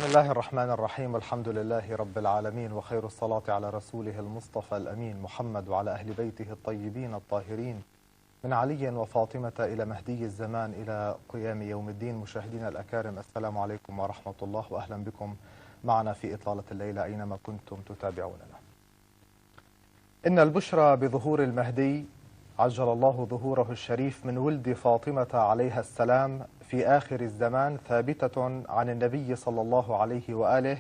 بسم الله الرحمن الرحيم، والحمد لله رب العالمين، وخير الصلاة على رسوله المصطفى الأمين محمد وعلى أهل بيته الطيبين الطاهرين من علي وفاطمة إلى مهدي الزمان إلى قيام يوم الدين. مشاهدينا الأكارم، السلام عليكم ورحمة الله، وأهلا بكم معنا في إطلالة الليلة أينما كنتم تتابعوننا. إن البشرى بظهور المهدي عجل الله ظهوره الشريف من ولد فاطمة عليها السلام في آخر الزمان ثابتة عن النبي صلى الله عليه وآله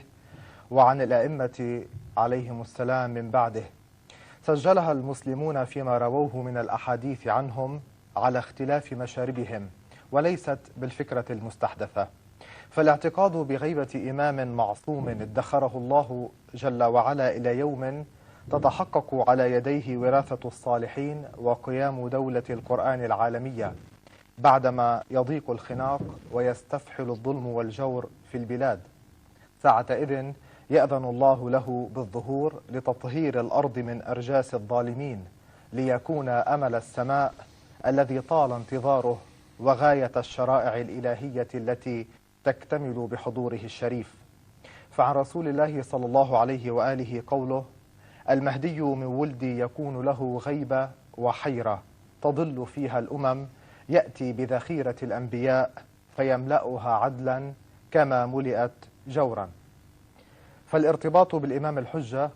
وعن الأئمة عليهم السلام من بعده، سجلها المسلمون فيما رووه من الأحاديث عنهم على اختلاف مشاربهم، وليست بالفكرة المستحدثة. فالاعتقاد بغيبة إمام معصوم ادخره الله جل وعلا إلى يوم تتحقق على يديه وراثة الصالحين وقيام دولة القرآن العالمية، بعدما يضيق الخناق ويستفحل الظلم والجور في البلاد. ساعتئذ يأذن الله له بالظهور لتطهير الأرض من أرجاس الظالمين، ليكون أمل السماء الذي طال انتظاره وغاية الشرائع الإلهية التي تكتمل بحضوره الشريف. فعن رسول الله صلى الله عليه وآله قوله: المهدي من ولدي يكون له غيبة وحيرة تضل فيها الأمم، يأتي بذخيرة الأنبياء فيملأها عدلا كما ملئت جورا. فالارتباط بالإمام الحجة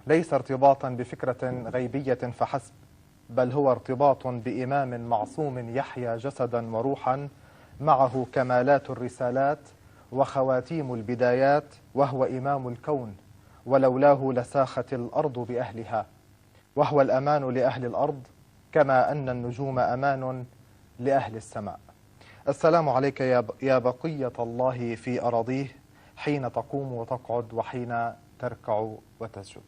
ليس ارتباطا بفكرة غيبية فحسب، بل هو ارتباط بإمام معصوم يحيا جسدا وروحا، معه كمالات الرسالات وخواتيم البدايات، وهو إمام الكون، ولولاه لساخت الأرض بأهلها، وهو الأمان لأهل الأرض كما أن النجوم أمان لأهل السماء. السلام عليك يا بقية الله في أراضيه، حين تقوم وتقعد وحين تركع وتسجد.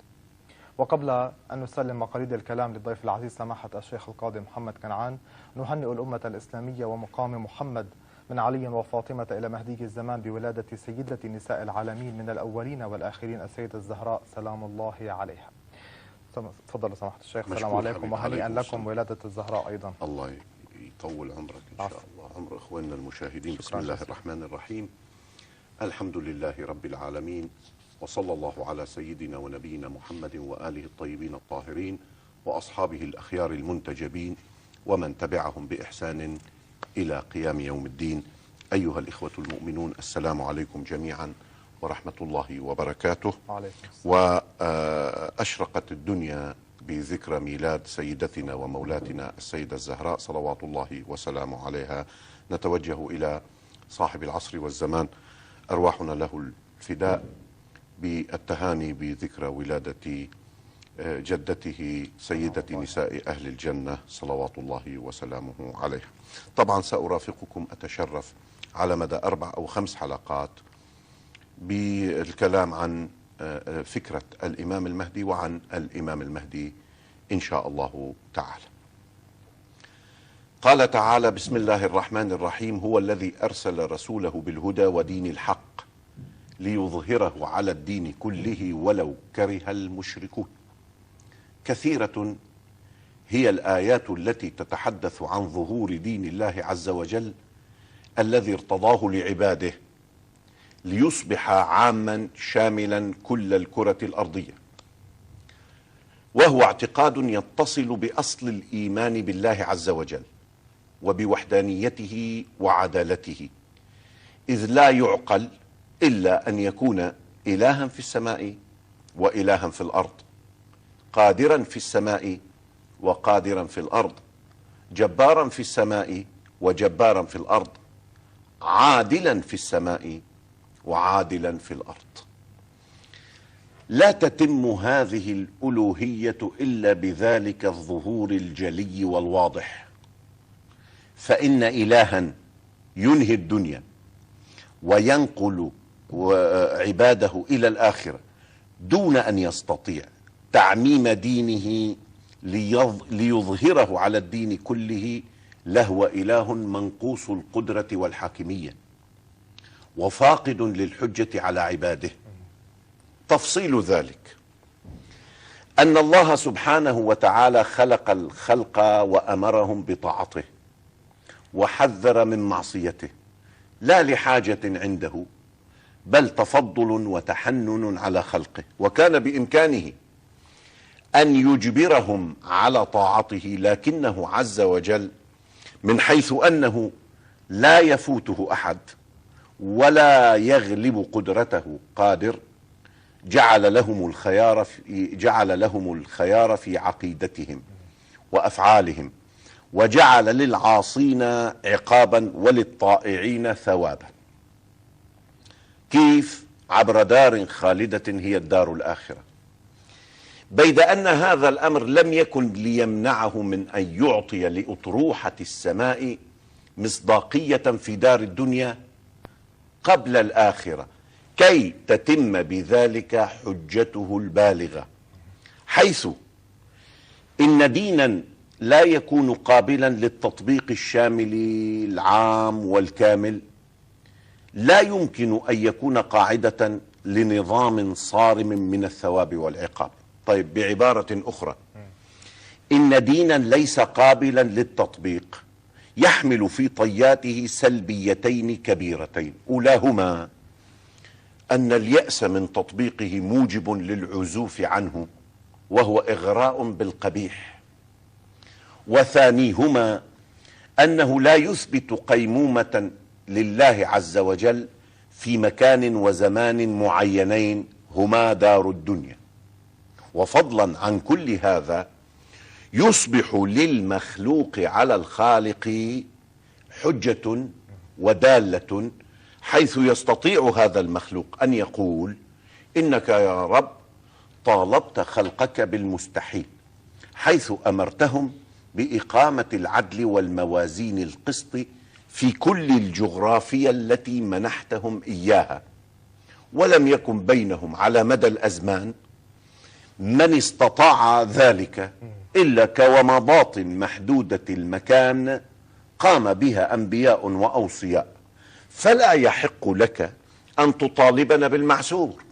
وقبل أن نسلم مقاليد الكلام للضيف العزيز سماحة الشيخ القاضي محمد كنعان، نهنئ الأمة الإسلامية ومقام محمد من علي وفاطمة إلى مهدي الزمان بولادة سيدة نساء العالمين من الأولين والآخرين السيدة الزهراء سلام الله عليها. تفضل سماحة الشيخ. السلام عليكم وهنيئا لكم ولادة الزهراء أيضا. الله يطول عمرك إن شاء الله، عمر إخواننا المشاهدين. بسم الله الرحمن الرحيم. الحمد لله رب العالمين، وصلى الله على سيدنا ونبينا محمد وآله الطيبين الطاهرين وأصحابه الأخيار المنتجبين ومن تبعهم بإحسان إلى قيام يوم الدين. أيها الإخوة المؤمنون، السلام عليكم جميعا ورحمة الله وبركاته. وأشرقت الدنيا بذكرى ميلاد سيدتنا ومولاتنا السيدة الزهراء صلوات الله وسلامه عليها. نتوجه إلى صاحب العصر والزمان، أرواحنا له الفداء، بالتهاني بذكرى ولادة جدته سيدة نساء أهل الجنة صلوات الله وسلامه عليها. طبعا سأرافقكم أتشرف على مدى 4 أو 5 حلقات بالكلام عن فكرة الإمام المهدي وعن الإمام المهدي إن شاء الله تعالى. قال تعالى: بسم الله الرحمن الرحيم: هو الذي أرسل رسوله بالهدى ودين الحق ليظهره على الدين كله ولو كره المشركون. كثيرة هي الآيات التي تتحدث عن ظهور دين الله عز وجل الذي ارتضاه لعباده ليصبح عاما شاملا كل الكرة الأرضية، وهو اعتقاد يتصل بأصل الإيمان بالله عز وجل وبوحدانيته وعدالته، إذ لا يعقل إلا أن يكون إلها في السماء وإلها في الأرض، قادرا في السماء وقادرا في الأرض، جبارا في السماء وجبارا في الأرض، عادلا في السماء وعادلا في الأرض. لا تتم هذه الألوهية إلا بذلك الظهور الجلي والواضح، فإن إلها ينهي الدنيا وينقل عباده إلى الآخرة دون أن يستطيع تعميم دينه ليظهره على الدين كله، لهو إله منقوص القدرة والحاكمية وفاقد للحجة على عباده. تفصيل ذلك أن الله سبحانه وتعالى خلق الخلق وأمرهم بطاعته وحذر من معصيته، لا لحاجة عنده بل تفضل وتحنن على خلقه، وكان بإمكانه أن يجبرهم على طاعته، لكنه عز وجل من حيث أنه لا يفوته أحد ولا يغلب قدرته قادر، جعل لهم الخيار في عقيدتهم وأفعالهم، وجعل للعاصين عقابا وللطائعين ثوابا. كيف؟ عبر دار خالدة هي الدار الآخرة. بيد أن هذا الأمر لم يكن ليمنعه من أن يعطي لأطروحة السماء مصداقية في دار الدنيا قبل الآخرة، كي تتم بذلك حجته البالغة، حيث إن دينا لا يكون قابلا للتطبيق الشامل العام والكامل لا يمكن أن يكون قاعدة لنظام صارم من الثواب والعقاب. طيب، بعبارة أخرى، إن دينا ليس قابلا للتطبيق يحمل في طياته سلبيتين كبيرتين، أولاهما أن اليأس من تطبيقه موجب للعزوف عنه وهو إغراء بالقبيح، وثانيهما أنه لا يثبت قيمومة لله عز وجل في مكان وزمان معينين هما دار الدنيا. وفضلا عن كل هذا، يصبح للمخلوق على الخالق حجة ودالة، حيث يستطيع هذا المخلوق أن يقول: إنك يا رب طالبت خلقك بالمستحيل، حيث أمرتهم بإقامة العدل والموازين القسط في كل الجغرافيا التي منحتهم إياها، ولم يكن بينهم على مدى الأزمان من استطاع ذلك إلا كومضات محدودة المكان قام بها أنبياء وأوصياء، فلا يحق لك أن تطالبنا بالمعسور.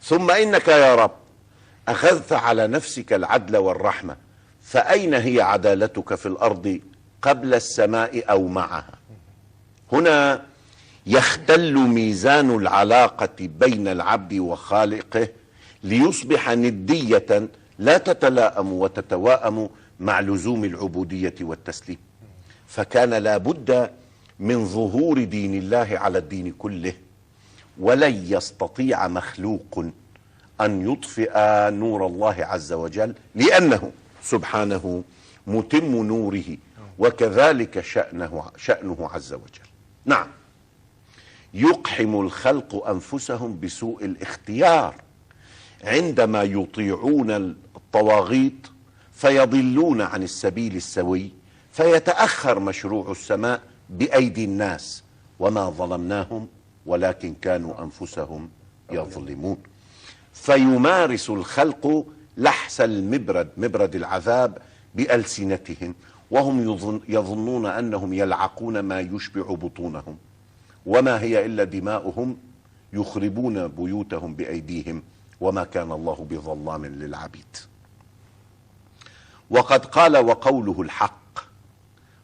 ثم إنك يا رب أخذت على نفسك العدل والرحمة، فأين هي عدالتك في الأرض قبل السماء أو معها؟ هنا يختل ميزان العلاقة بين العبد وخالقه ليصبح ندية لا تتلائم وتتواءم مع لزوم العبودية والتسليم. فكان لا بد من ظهور دين الله على الدين كله، ولن يستطيع مخلوق أن يطفئ نور الله عز وجل، لأنه سبحانه متم نوره، وكذلك شأنه عز وجل. نعم، يقحم الخلق أنفسهم بسوء الاختيار عندما يطيعون الطواغيت فيضلون عن السبيل السوي، فيتأخر مشروع السماء بأيدي الناس، وما ظلمناهم ولكن كانوا أنفسهم يظلمون. فيمارس الخلق لحس مبرد العذاب بألسنتهم، وهم يظنون أنهم يلعقون ما يشبع بطونهم، وما هي إلا دماؤهم يخربون بيوتهم بأيديهم، وما كان الله بظلام للعبيد. وقد قال وقوله الحق: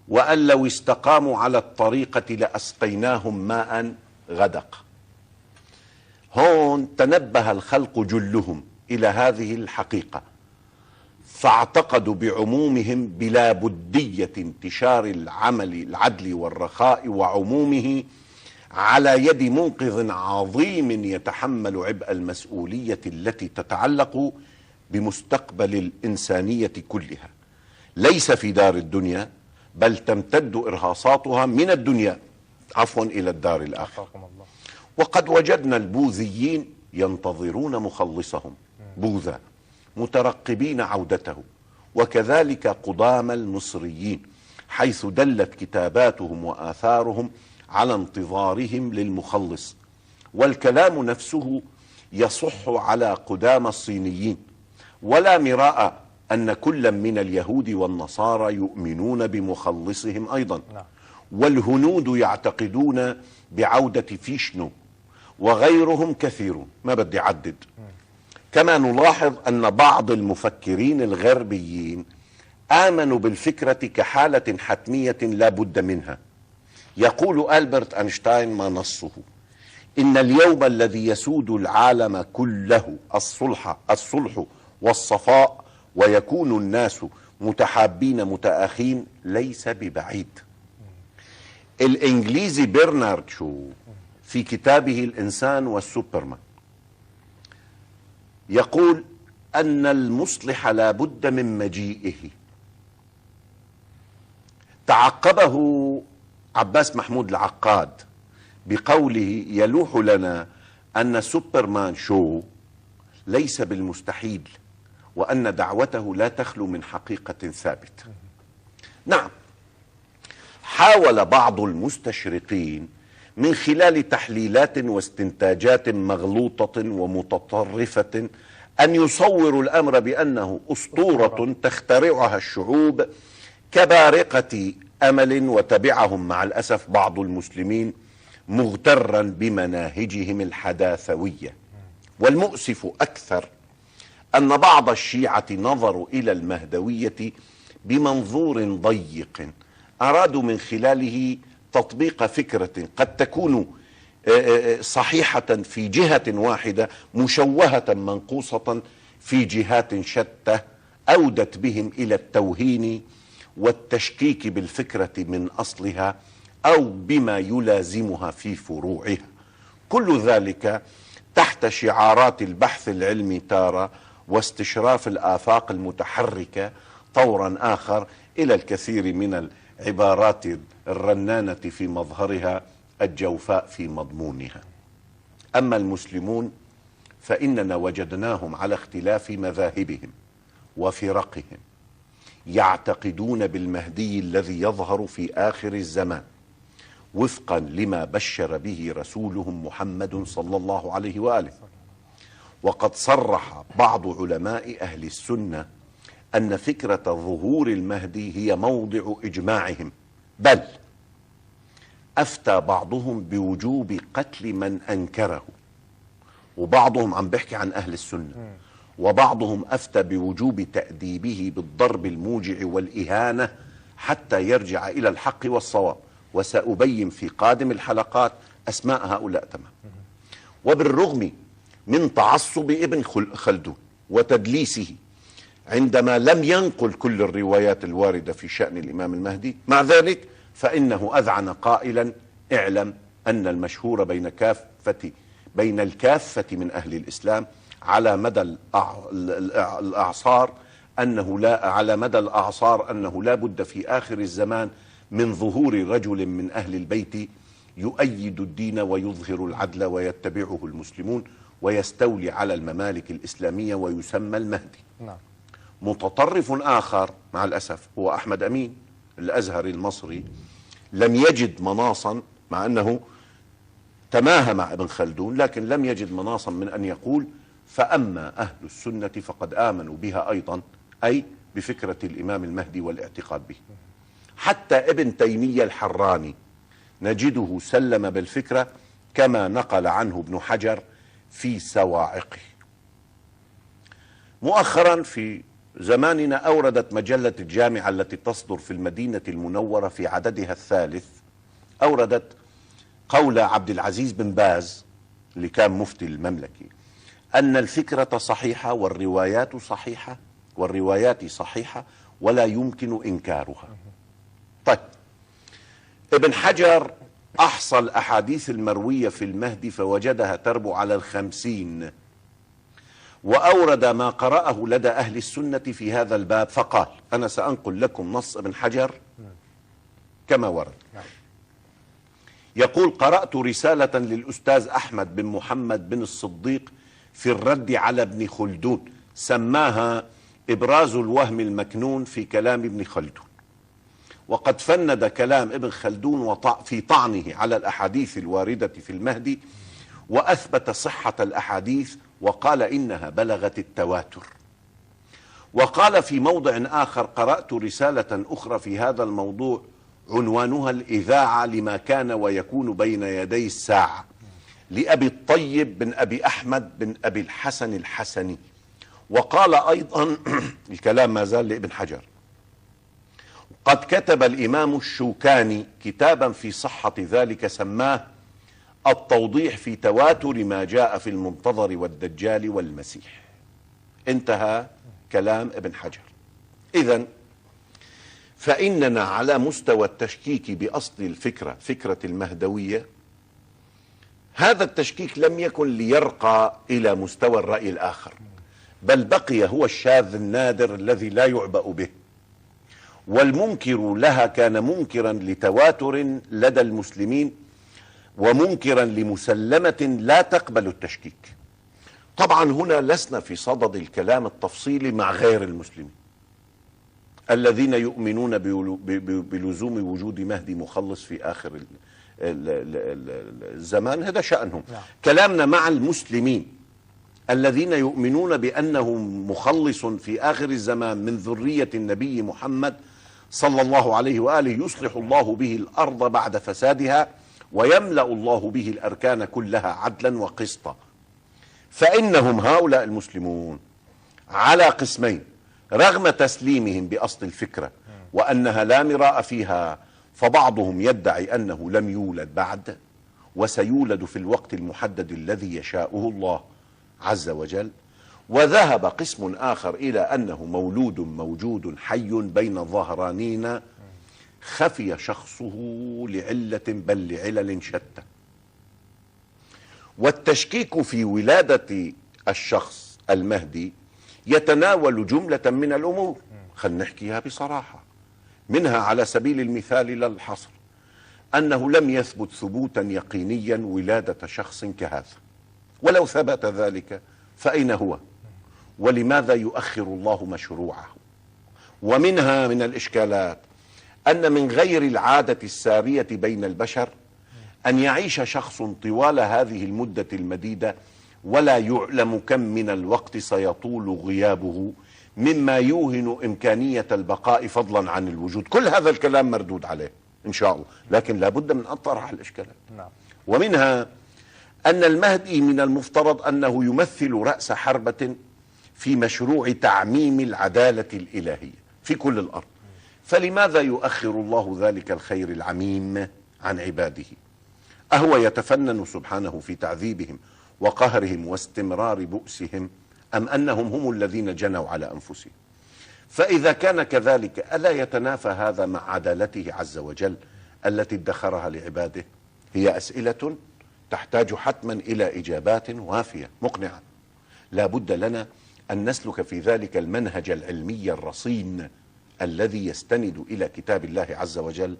وأن لو استقاموا على الطريقة لأسقيناهم ماء غدق. هون تنبه الخلق جلهم إلى هذه الحقيقة، فاعتقدوا بعمومهم بلا بدية انتشار العدل والرخاء وعمومه على يد منقذ عظيم يتحمل عبء المسؤولية التي تتعلق بمستقبل الإنسانية كلها، ليس في دار الدنيا، بل تمتد إرهاصاتها من الدنيا إلى الدار الآخرة. وقد وجدنا البوذيين ينتظرون مخلصهم بوذا، مترقبين عودته، وكذلك قدام المصريين، حيث دلت كتاباتهم وآثارهم على انتظارهم للمخلص. والكلام نفسه يصح على قدام الصينيين، ولا مراء أن كل من اليهود والنصارى يؤمنون بمخلصهم أيضا. والهنود يعتقدون بعودة فيشنو، وغيرهم كثيرون، ما بدي عدد. كما نلاحظ أن بعض المفكرين الغربيين آمنوا بالفكرة كحالة حتمية لا بد منها. يقول ألبرت أينشتاين ما نصه: إن اليوم الذي يسود العالم كله الصلح والصفاء، ويكون الناس متحابين متآخين ليس ببعيد. الإنجليزي برنارد شو في كتابه الإنسان والسوبرمان يقول أن المصلح لا بد من مجيئه. تعقبه عباس محمود العقاد بقوله يلوح لنا أن سوبرمان شو ليس بالمستحيل، وأن دعوته لا تخلو من حقيقة ثابتة. نعم، حاول بعض المستشرقين من خلال تحليلات واستنتاجات مغلوطة ومتطرفة أن يصوروا الأمر بأنه أسطورة تخترعها الشعوب كبارقة أمل، وتبعهم مع الأسف بعض المسلمين مغترا بمناهجهم الحداثوية. والمؤسف أكثر أن بعض الشيعة نظروا إلى المهدوية بمنظور ضيق، أرادوا من خلاله تطبيق فكرة قد تكون صحيحة في جهة واحدة مشوهة منقوصة في جهات شتى، أودت بهم إلى التوهين والتشكيك بالفكرة من أصلها أو بما يلازمها في فروعها، كل ذلك تحت شعارات البحث العلمي تارة واستشراف الآفاق المتحركة طورا آخر، إلى الكثير من العبارات الرنانة في مظهرها الجوفاء في مضمونها. أما المسلمون فإننا وجدناهم على اختلاف مذاهبهم وفرقهم يعتقدون بالمهدي الذي يظهر في آخر الزمان وفقا لما بشر به رسولهم محمد صلى الله عليه وآله. وقد صرح بعض علماء أهل السنة أن فكرة ظهور المهدي هي موضع إجماعهم، بل أفتى بعضهم بوجوب قتل من أنكره، وبعضهم عم بيحكي عن أهل السنة، وبعضهم أفتى بوجوب تأديبه بالضرب الموجع والإهانة حتى يرجع إلى الحق والصواب، وسأبين في قادم الحلقات أسماء هؤلاء تمام. وبالرغم من تعصب ابن خلدون وتدليسه عندما لم ينقل كل الروايات الواردة في شأن الإمام المهدي، مع ذلك فإنه أذعن قائلا اعلم أن المشهور بين الكافة من أهل الإسلام على مدى الأعصار أنه لا بد في آخر الزمان من ظهور رجل من أهل البيت يؤيد الدين ويظهر العدل ويتبعه المسلمون ويستولي على الممالك الإسلامية ويسمى المهدي. نعم. متطرف آخر مع الأسف هو أحمد أمين الأزهري المصري، لم يجد مناصا، مع أنه تماهى مع ابن خلدون، لكن لم يجد مناصا من أن يقول فأما أهل السنة فقد آمنوا بها أيضا، أي بفكرة الإمام المهدي والاعتقاد به. حتى ابن تيمية الحراني نجده سلم بالفكرة كما نقل عنه ابن حجر في سواعقه. مؤخرا في زماننا أوردت مجلة الجامعة التي تصدر في المدينة المنورة في عددها الثالث، أوردت قول عبد العزيز بن باز اللي كان مفتي المملكة أن الفكرة صحيحة والروايات صحيحة ولا يمكن إنكارها. طيب، ابن حجر أحصى الأحاديث المروية في المهدي فوجدها تربو على 50، وأورد ما قرأه لدى أهل السنة في هذا الباب، فقال أنا سأنقل لكم نص ابن حجر كما ورد. يقول قرأت رسالة للأستاذ أحمد بن محمد بن الصديق في الرد على ابن خلدون، سماها إبراز الوهم المكنون في كلام ابن خلدون، وقد فند كلام ابن خلدون في طعنه على الأحاديث الواردة في المهدي، وأثبت صحة الأحاديث وقال إنها بلغت التواتر. وقال في موضع آخر قرأت رسالة أخرى في هذا الموضوع عنوانها الإذاعة لما كان ويكون بين يدي الساعة، لأبي الطيب بن أبي أحمد بن أبي الحسن الحسني. وقال أيضا الكلام ما زال لابن حجر، قد كتب الإمام الشوكاني كتابا في صحة ذلك سماه التوضيح في تواتر ما جاء في المنتظر والدجال والمسيح. انتهى كلام ابن حجر. إذن فإننا على مستوى التشكيك بأصل الفكرة، فكرة المهدوية، هذا التشكيك لم يكن ليرقى إلى مستوى الرأي الآخر، بل بقي هو الشاذ النادر الذي لا يعبأ به. والمنكر لها كان منكرا لتواتر لدى المسلمين، ومنكرا لمسلمة لا تقبل التشكيك. طبعا هنا لسنا في صدد الكلام التفصيلي مع غير المسلمين الذين يؤمنون بلزوم وجود مهدي مخلص في آخر الزمان، هذا شأنهم. كلامنا مع المسلمين الذين يؤمنون بأنه مخلص في آخر الزمان من ذرية النبي محمد صلى الله عليه وآله، يصلح الله به الأرض بعد فسادها ويملأ الله به الأركان كلها عدلا وقسطا. فإنهم هؤلاء المسلمون على قسمين، رغم تسليمهم بأصل الفكرة وأنها لا مراء فيها، فبعضهم يدعي أنه لم يولد بعد وسيولد في الوقت المحدد الذي يشاءه الله عز وجل، وذهب قسم آخر إلى أنه مولود موجود حي بين ظهرانين خفي شخصه لعلة بل لعلل شتى. والتشكيك في ولادة الشخص المهدي يتناول جملة من الأمور، خلينا نحكيها بصراحة. منها على سبيل المثال لا الحصر أنه لم يثبت ثبوتا يقينيا ولادة شخص كهذا، ولو ثبت ذلك فأين هو؟ ولماذا يؤخر الله مشروعه؟ ومنها من الإشكالات أن من غير العادة السارية بين البشر أن يعيش شخص طوال هذه المدة المديدة ولا يعلم كم من الوقت سيطول غيابه، مما يوهن إمكانية البقاء فضلا عن الوجود. كل هذا الكلام مردود عليه إن شاء الله، لكن لابد من أن طرح الإشكالات. ومنها أن المهدي من المفترض أنه يمثل رأس حربة في مشروع تعميم العدالة الإلهية في كل الأرض، فلماذا يؤخر الله ذلك الخير العميم عن عباده؟ أهو يتفنن سبحانه في تعذيبهم وقهرهم واستمرار بؤسهم، أم أنهم هم الذين جنوا على أنفسهم؟ فإذا كان كذلك ألا يتنافى هذا مع عدالته عز وجل التي ادخرها لعباده؟ هي أسئلة تحتاج حتما إلى إجابات وافية مقنعة. لا بد لنا أن نسلك في ذلك المنهج العلمي الرصين الذي يستند إلى كتاب الله عز وجل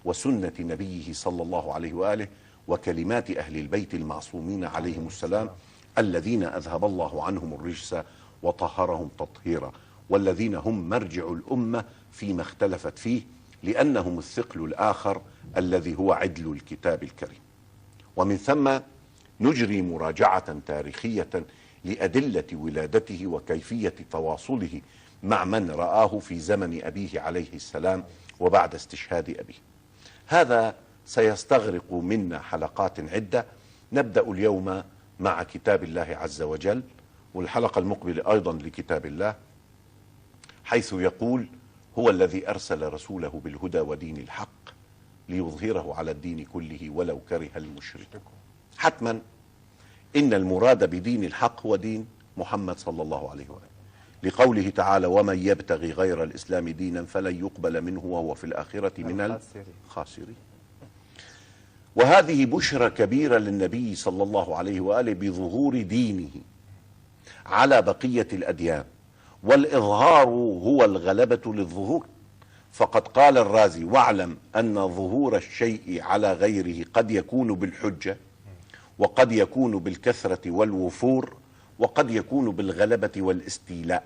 وسنة نبيه صلى الله عليه وآله وكلمات أهل البيت المعصومين عليهم السلام، الذين أذهب الله عنهم الرجس وطهرهم تطهيرا، والذين هم مرجع الأمة فيما اختلفت فيه، لأنهم الثقل الآخر الذي هو عدل الكتاب الكريم. ومن ثم نجري مراجعة تاريخية لأدلة ولادته وكيفية تواصله مع من رآه في زمن أبيه عليه السلام وبعد استشهاد أبيه. هذا سيستغرق منا حلقات عدة. نبدأ اليوم مع كتاب الله عز وجل، والحلقة المقبلة أيضا لكتاب الله، حيث يقول: هو الذي أرسل رسوله بالهدى ودين الحق ليظهره على الدين كله ولو كره المشركون. حتما إن المراد بدين الحق هو دين محمد صلى الله عليه وآله، لقوله تعالى: ومن يبتغي غير الإسلام دينا فلن يقبل منه وهو في الآخرة من الخاسرين. وهذه بشرى كبيرة للنبي صلى الله عليه وآله بظهور دينه على بقية الأديان، والإظهار هو الغلبة للظهور. فقد قال الرازي: واعلم أن ظهور الشيء على غيره قد يكون بالحجة، وقد يكون بالكثرة والوفور، وقد يكون بالغلبة والاستيلاء،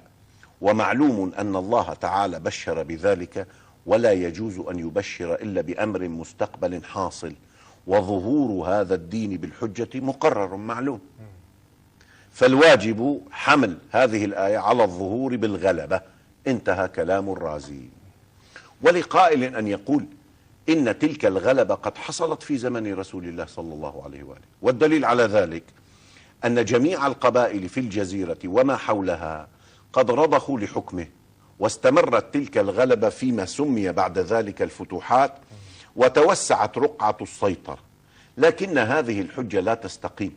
ومعلوم أن الله تعالى بشر بذلك، ولا يجوز أن يبشر إلا بأمر مستقبل حاصل، وظهور هذا الدين بالحجة مقرر معلوم. فالواجب حمل هذه الآية على الظهور بالغلبة. انتهى كلام الرازي. ولقائل أن يقول: إن تلك الغلبة قد حصلت في زمن رسول الله صلى الله عليه وآله، والدليل على ذلك أن جميع القبائل في الجزيرة وما حولها قد رضخوا لحكمه، واستمرت تلك الغلبة فيما سمي بعد ذلك الفتوحات، وتوسعت رقعة السيطرة، لكن هذه الحجة لا تستقيم،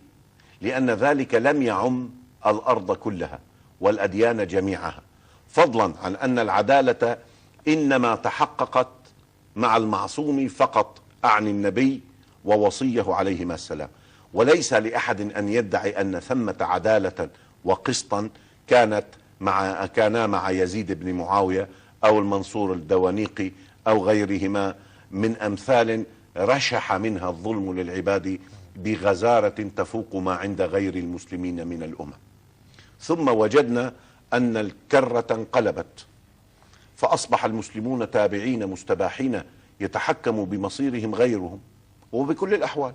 لأن ذلك لم يعم الأرض كلها والأديان جميعها، فضلا عن أن العدالة إنما تحققت مع المعصوم فقط، أعني النبي ووصيه عليهما السلام، وليس لأحد أن يدعي أن ثمة عدالة وقسطا كانا مع يزيد بن معاوية أو المنصور الدوانيقي أو غيرهما من أمثال رشح منها الظلم للعباد بغزارة تفوق ما عند غير المسلمين من الأمم. ثم وجدنا أن الكرة انقلبت، فأصبح المسلمون تابعين مستباحين يتحكم بمصيرهم غيرهم. وبكل الأحوال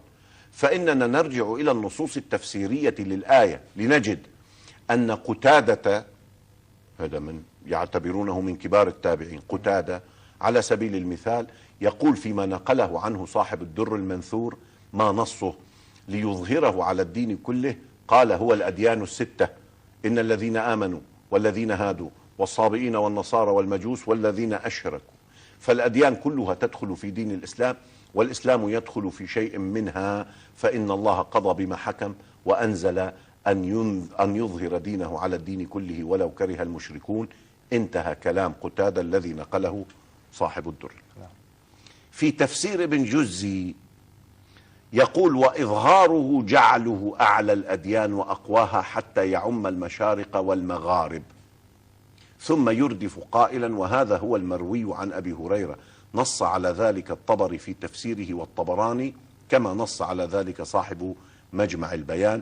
فإننا نرجع إلى النصوص التفسيرية للآية لنجد أن قتادة، هذا من يعتبرونه من كبار التابعين، قتادة على سبيل المثال يقول فيما نقله عنه صاحب الدر المنثور ما نصه ليظهره على الدين كله، قال: هو الأديان الستة، إن الذين آمنوا والذين هادوا والصابئين والنصارى والمجوس والذين أشركوا، فالأديان كلها تدخل في دين الإسلام، والإسلام يدخل في شيء منها، فإن الله قضى بما حكم وأنزل أن يظهر دينه على الدين كله ولو كره المشركون. انتهى كلام قتادة الذي نقله صاحب الدر. في تفسير ابن جزي يقول: وإظهاره جعله أعلى الأديان وأقواها حتى يعم المشارق والمغارب. ثم يردف قائلا: وهذا هو المروي عن أبي هريرة، نص على ذلك الطبري في تفسيره والطبراني، كما نص على ذلك صاحب مجمع البيان.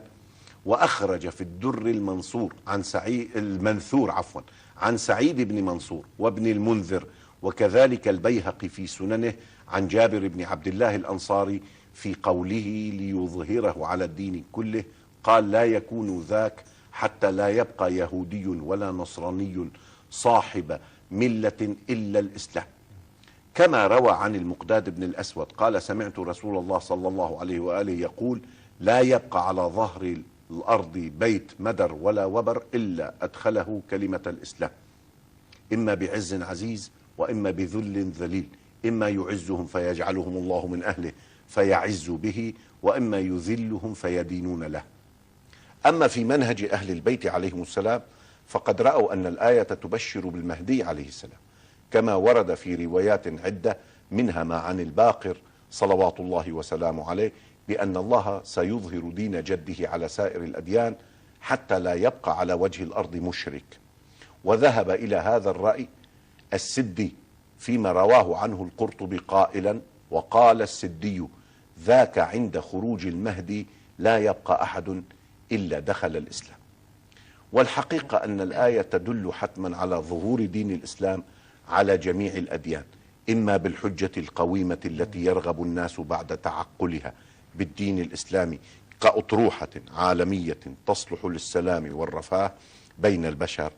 وأخرج في الدر المنثور عن سعيد بن منصور وابن المنذر، وكذلك البيهقي في سننه عن جابر بن عبد الله الأنصاري في قوله ليظهره على الدين كله، قال: لا يكون ذاك حتى لا يبقى يهودي ولا نصراني صاحب ملة إلا الإسلام. كما روى عن المقداد بن الأسود قال: سمعت رسول الله صلى الله عليه وآله يقول: لا يبقى على ظهر الأرض بيت مدر ولا وبر إلا أدخله كلمة الإسلام، إما بعز عزيز وإما بذل ذليل، إما يعزهم فيجعلهم الله من أهله فيعز به، وإما يذلهم فيدينون له. أما في منهج أهل البيت عليهم السلام فقد رأوا أن الآية تبشر بالمهدي عليه السلام، كما ورد في روايات عدة، منها ما عن الباقر صلوات الله وسلامه عليه بأن الله سيظهر دين جده على سائر الأديان حتى لا يبقى على وجه الأرض مشرك. وذهب إلى هذا الرأي السدي فيما رواه عنه القرطبي قائلا: وقال السدي: ذاك عند خروج المهدي لا يبقى أحد إلا دخل الإسلام. والحقيقة أن الآية تدل حتما على ظهور دين الإسلام على جميع الأديان، إما بالحجة القويمة التي يرغب الناس بعد تعقلها بالدين الإسلامي كأطروحة عالمية تصلح للسلام والرفاه بين البشر،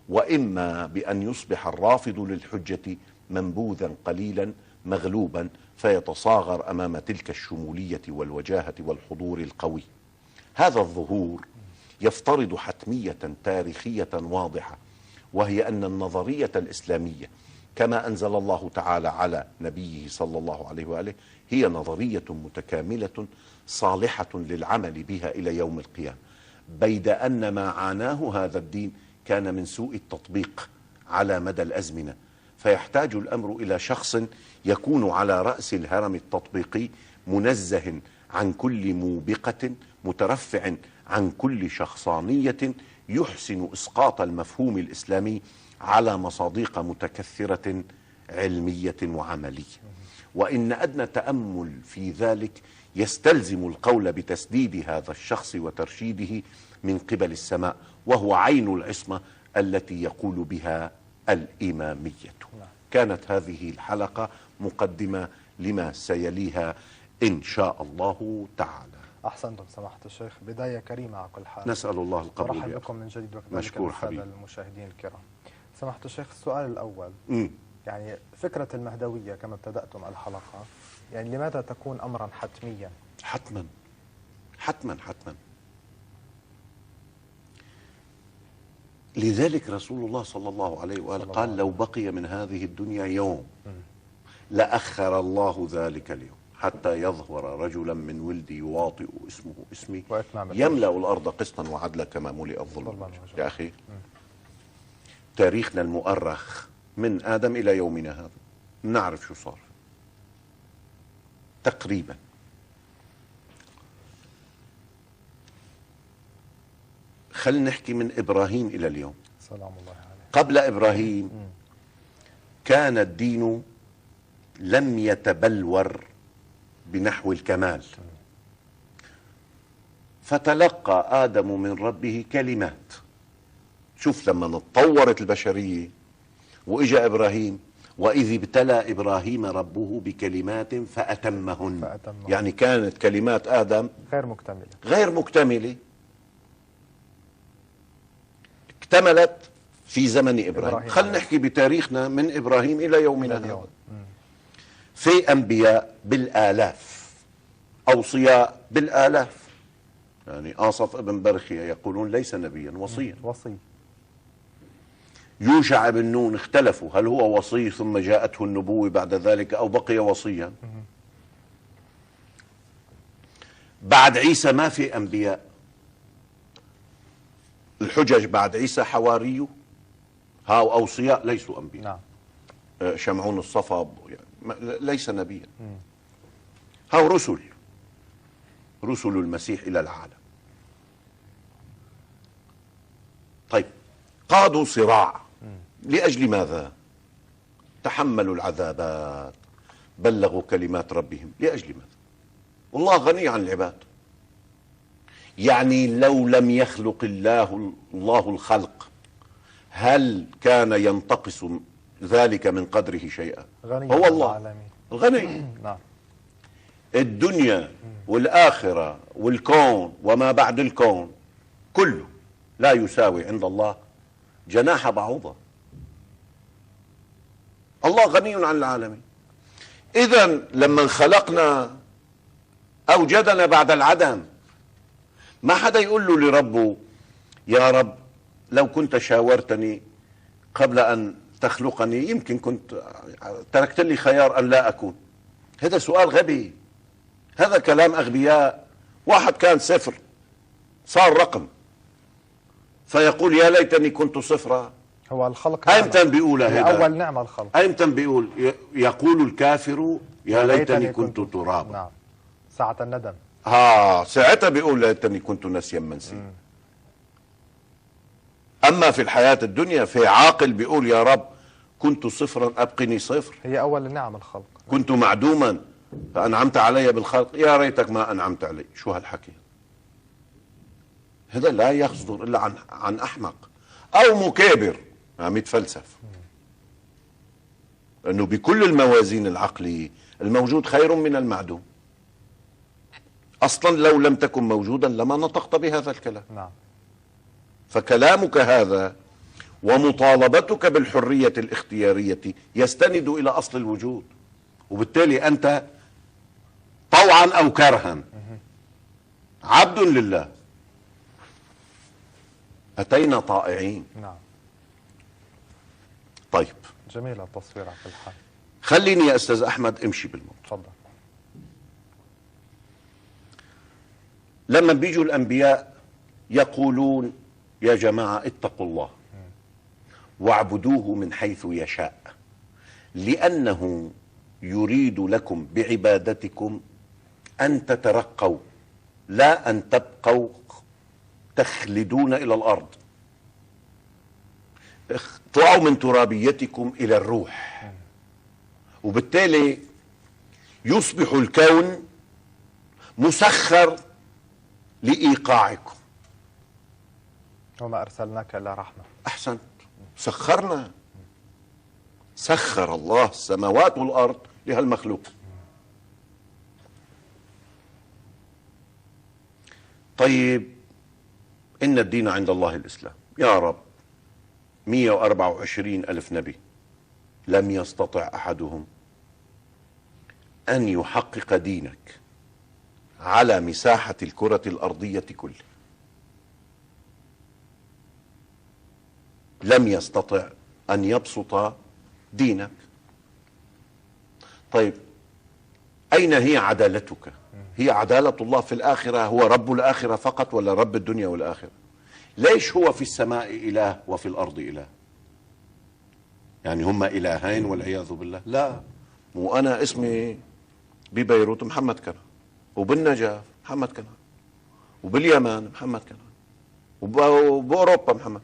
وإما بأن يصبح الرافض للحجة منبوذا قليلا مغلوبا فيتصاغر أمام تلك الشمولية والوجاهة والحضور القوي. هذا الظهور يفترض حتمية تاريخية واضحة، وهي أن النظرية الإسلامية كما أنزل الله تعالى على نبيه صلى الله عليه وآله هي نظرية متكاملة صالحة للعمل بها إلى يوم القيامة، بيد أن ما عاناه هذا الدين كان من سوء التطبيق على مدى الأزمنة، فيحتاج الأمر إلى شخص يكون على رأس الهرم التطبيقي، منزه عن كل موبقة، مترفع عن كل شخصانية، يحسن إسقاط المفهوم الإسلامي على مصادق متكثرة علمية وعملية. وإن أدنى تأمل في ذلك يستلزم القول بتسديد هذا الشخص وترشيده من قبل السماء، وهو عين العصمة التي يقول بها الإمامية. كانت هذه الحلقة مقدمة لما سيليها إن شاء الله تعالى. أحسنتم سماحة الشيخ، بداية كريمة على كل حال. نسأل الله القبول. مرحبا بكم من جديد وكذلك مشكور السادة حبيبي. المشاهدين الكرام. سماحة الشيخ، السؤال الأول، يعني فكرة المهدوية كما ابتدأتم الحلقة، يعني لماذا تكون أمرا حتميا؟ حتما حتما حتما. لذلك رسول الله صلى الله عليه وآله قال: لو بقي من هذه الدنيا يوم لأخر الله ذلك اليوم حتى يظهر رجلا من ولدي يواطئ اسمه اسمي وإتمام يملأ الأرض قسطا وعدلا كما ملئ الظلم ظلما وجورا. يا أخي تاريخنا المؤرخ من آدم إلى يومنا هذا نعرف شو صار تقريبا. خلينا نحكي من إبراهيم إلى اليوم. سلام الله عليه. قبل إبراهيم كان الدين لم يتبلور بنحو الكمال، فتلقى آدم من ربه كلمات. شوف لما تطورت البشرية وإجا إبراهيم، وإذ ابتلى إبراهيم ربه بكلمات فأتمهن. يعني كانت كلمات آدم غير مكتملة اكتملت في زمن إبراهيم. خلينا نحكي بتاريخنا من إبراهيم إلى يومنا هذا. في أنبياء بالآلاف، أوصياء بالآلاف. يعني آصف ابن برخية يقولون ليس نبيا وصيا. وصي. يوشع بن نون اختلفوا هل هو وصي ثم جاءته النبوة بعد ذلك أو بقي وصيا. بعد عيسى ما في أنبياء. الحجج بعد عيسى حواريه هاو أوصياء ليسوا أنبياء. نعم. شمعون الصفا يعني ليس نبيا. هاو رسل المسيح إلى العالم. طيب قادوا صراع لأجل ماذا؟ تحملوا العذابات، بلغوا كلمات ربهم لأجل ماذا؟ والله غني عن العباد. يعني لو لم يخلق الله الخلق هل كان ينتقص ذلك من قدره شيئا؟ هو الله الغني. نعم. الدنيا والآخرة والكون وما بعد الكون كله لا يساوي عند الله جناح بعوضة. الله غني عن العالمين. إذا لما خلقنا أوجدنا بعد العدم. ما حدا يقول له لربه يا رب لو كنت شاورتني قبل أن تخلقني يمكن كنت تركت لي خيار أن لا أكون. هذا سؤال غبي، هذا كلام أغبياء. واحد كان صفر صار رقم فيقول يا ليتني كنت صفرا. هو الخلق أيمتى بيقولها هذا؟ أول نعمة الخلق. أيمتى بيقول يقول الكافر يا ليتني كنت ترابا. نعم. ساعة الندم. ساعتها بيقول ليتني كنت نسيا منسيا. أما في الحياة الدنيا في عاقل بيقول يا رب كنت صفرا أبقني صفر. هي أول نعم الخلق. كنت معدوما فأنعمت علي بالخلق يا ريتك ما أنعمت علي. شو هالحكي؟ هذا لا يصدر إلا عن أحمق أو مكابر عم يتفلسف. لأنه بكل الموازين العقلية الموجود خير من المعدوم. أصلا لو لم تكن موجودا لما نطقت بهذا الكلام. نعم. فكلامك هذا ومطالبتك بالحرية الاختيارية يستند إلى أصل الوجود، وبالتالي أنت طوعا أو كرها عبد لله. أتينا طائعين. نعم. طيب جميلة التصوير في الحال. خليني يا أستاذ أحمد امشي بالموت. تفضل. لما بيجوا الأنبياء يقولون يا جماعة اتقوا الله واعبدوه من حيث يشاء لأنه يريد لكم بعبادتكم أن تترقوا لا أن تبقوا تخلدون إلى الأرض. اطلعوا من ترابيتكم إلى الروح، وبالتالي يصبح الكون مسخر لإيقاعكم. وما أرسلناك إلا رحمة. أحسنت. سخرنا. سخر الله السماوات والأرض لهالمخلوق. طيب إن الدين عند الله الإسلام. يا رب 124 ألف نبي لم يستطع أحدهم أن يحقق دينك على مساحة الكرة الأرضية كلها. لم يستطع أن يبسط دينك. طيب أين هي عدالتك؟ هي عدالة الله في الآخرة هو رب الآخرة فقط ولا رب الدنيا والآخرة؟ ليش هو في السماء إله وفي الأرض إله؟ يعني هما إلهين والعياذ بالله؟ لا. وأنا اسمي ببيروت محمد كنعان، وبالنجف محمد كنعان، وباليمن محمد كنعان، وبأوروبا محمد.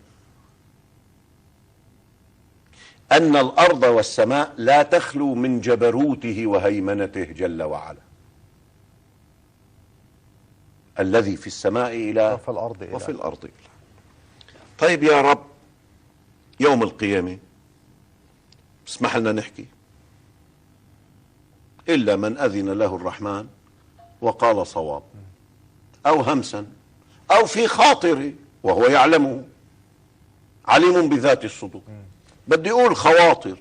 أن الأرض والسماء لا تخلو من جبروته وهيمنته جل وعلا. الذي في السماء إله وفي الأرض إله. وفي الأرض إله. طيب يا رب، يوم القيامة اسمح لنا نحكي إلا من أذن له الرحمن وقال صواب، أو همسا أو في خاطره وهو يعلمه، عليم بذات الصدور. بدي أقول خواطر.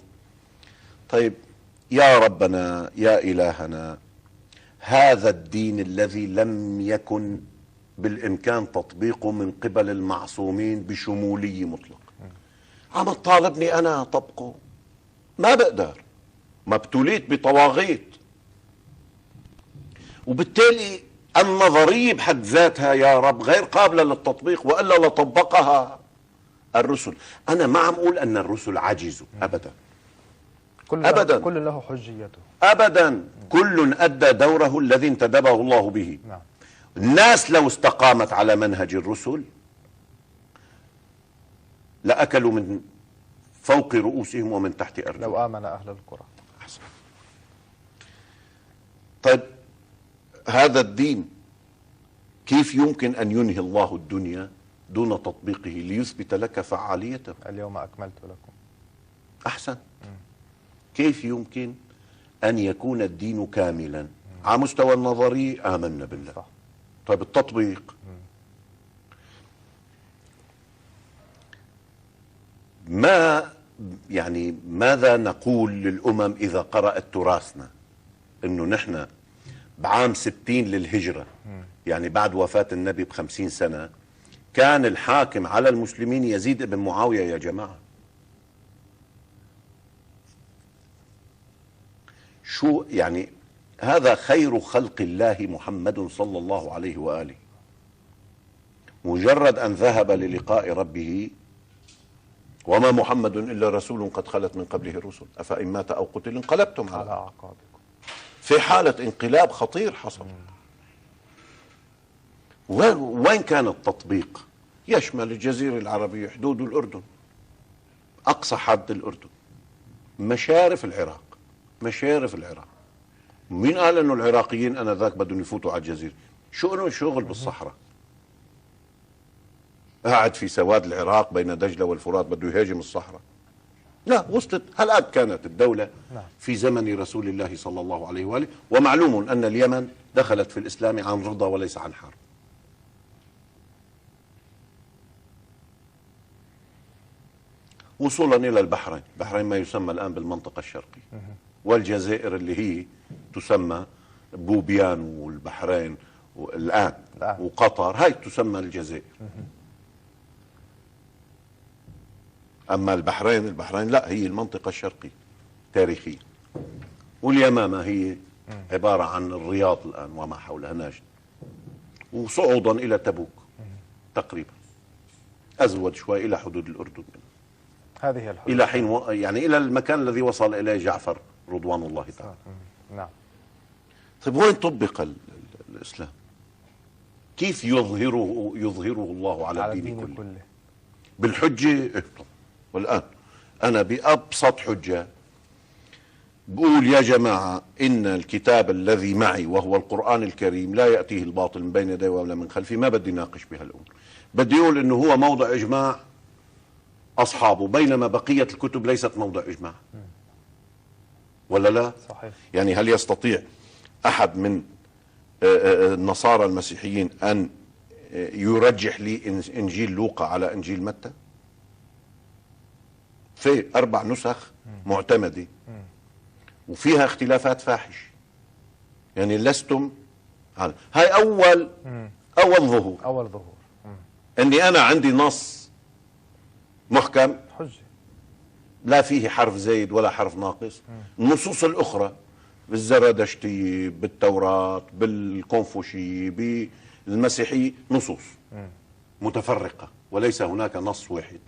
طيب يا ربنا يا إلهنا، هذا الدين الذي لم يكن بالإمكان تطبيقه من قبل المعصومين بشمولية مطلقة، عم تطالبني أنا أطبقه؟ ما بقدر، ما ابتليت بطواغيت. وبالتالي النظرية بحد ذاتها يا رب غير قابلة للتطبيق، وإلا لطبقها الرسل. أنا ما عم أقول أن الرسل عجزوا أبدا، أبدا، كل له حجيته أبدا. كل أدى دوره الذي انتدبه الله به. نعم. الناس لو استقامت على منهج الرسل لأكلوا من فوق رؤوسهم ومن تحت أرجلهم. لو آمن أهل القرى. أحسن. طيب هذا الدين كيف يمكن أن ينهي الله الدنيا دون تطبيقه ليثبت لك فعاليته؟ اليوم أكملت لكم. أحسن. كيف يمكن أن يكون الدين كاملا؟ على مستوى النظري آمنا بالله. صح. طيب التطبيق؟ ما يعني ماذا نقول للأمم إذا قرأت تراثنا إنه نحن بعام 60 للهجرة، يعني بعد وفاة النبي ب50 سنة، كان الحاكم على المسلمين يزيد بن معاوية يا جماعة. شو يعني؟ هذا خير خلق الله محمد صلى الله عليه وآله. مجرد أن ذهب للقاء ربه، وما محمد إلا رسول قد خلت من قبله الرسل أفإن مات أو قتل انقلبتم على أعقابكم. في حالة انقلاب خطير حصل. وين كان التطبيق؟ يشمل الجزيرة العربية، حدود الأردن، أقصى حد الأردن، مشارف العراق، مشارف العراق. مين قال انه العراقيين انذاك بدهم يفوتوا على الجزيره؟ شو انه شغل بالصحراء؟ قاعد في سواد العراق بين دجله والفرات بده يهاجم الصحراء؟ لا، وصلت هالقد كانت الدوله في زمن رسول الله صلى الله عليه واله. ومعلوم ان اليمن دخلت في الاسلام عن رضا وليس عن حرب. وصولا الى البحرين، البحرين ما يسمى الان بالمنطقه الشرقيه، والجزائر اللي هي تسمى بوبيان والبحرين الآن وقطر، هاي تسمى الجزائر. أما البحرين لا، هي المنطقة الشرقية تاريخيا. واليمامة هي عبارة عن الرياض الآن وما حولها، نجد، وصعودا إلى تبوك تقريبا، أزود شوي إلى حدود الأردن. هذه الحدود إلى حين يعني إلى المكان الذي وصل إليه جعفر رضوان الله تعالى. نعم. طيب وين طبق الإسلام؟ كيف يظهره الله على الدين كله؟ بالحجة. والآن أنا بأبسط حجة بقول يا جماعة إن الكتاب الذي معي وهو القرآن الكريم لا يأتيه الباطل من بين يديه ولا من خلفه. ما بدي ناقش بهالأمور، بدي أقول إنه هو موضع إجماع أصحابه، بينما بقية الكتب ليست موضع إجماع. ولا لا؟ صحيح. يعني هل يستطيع أحد من النصارى المسيحيين أن يرجح لي إنجيل لوقا على إنجيل متى؟ في 4 نسخ معتمدة وفيها اختلافات فاحش. يعني لستم هاي أول ظهور أني أنا عندي نص محكم حجة لا فيه حرف زايد ولا حرف ناقص. النصوص الأخرى بالزرادشتية، بالتوراة، بالكونفوشية، بالمسيحية نصوص متفرقة وليس هناك نص واحد،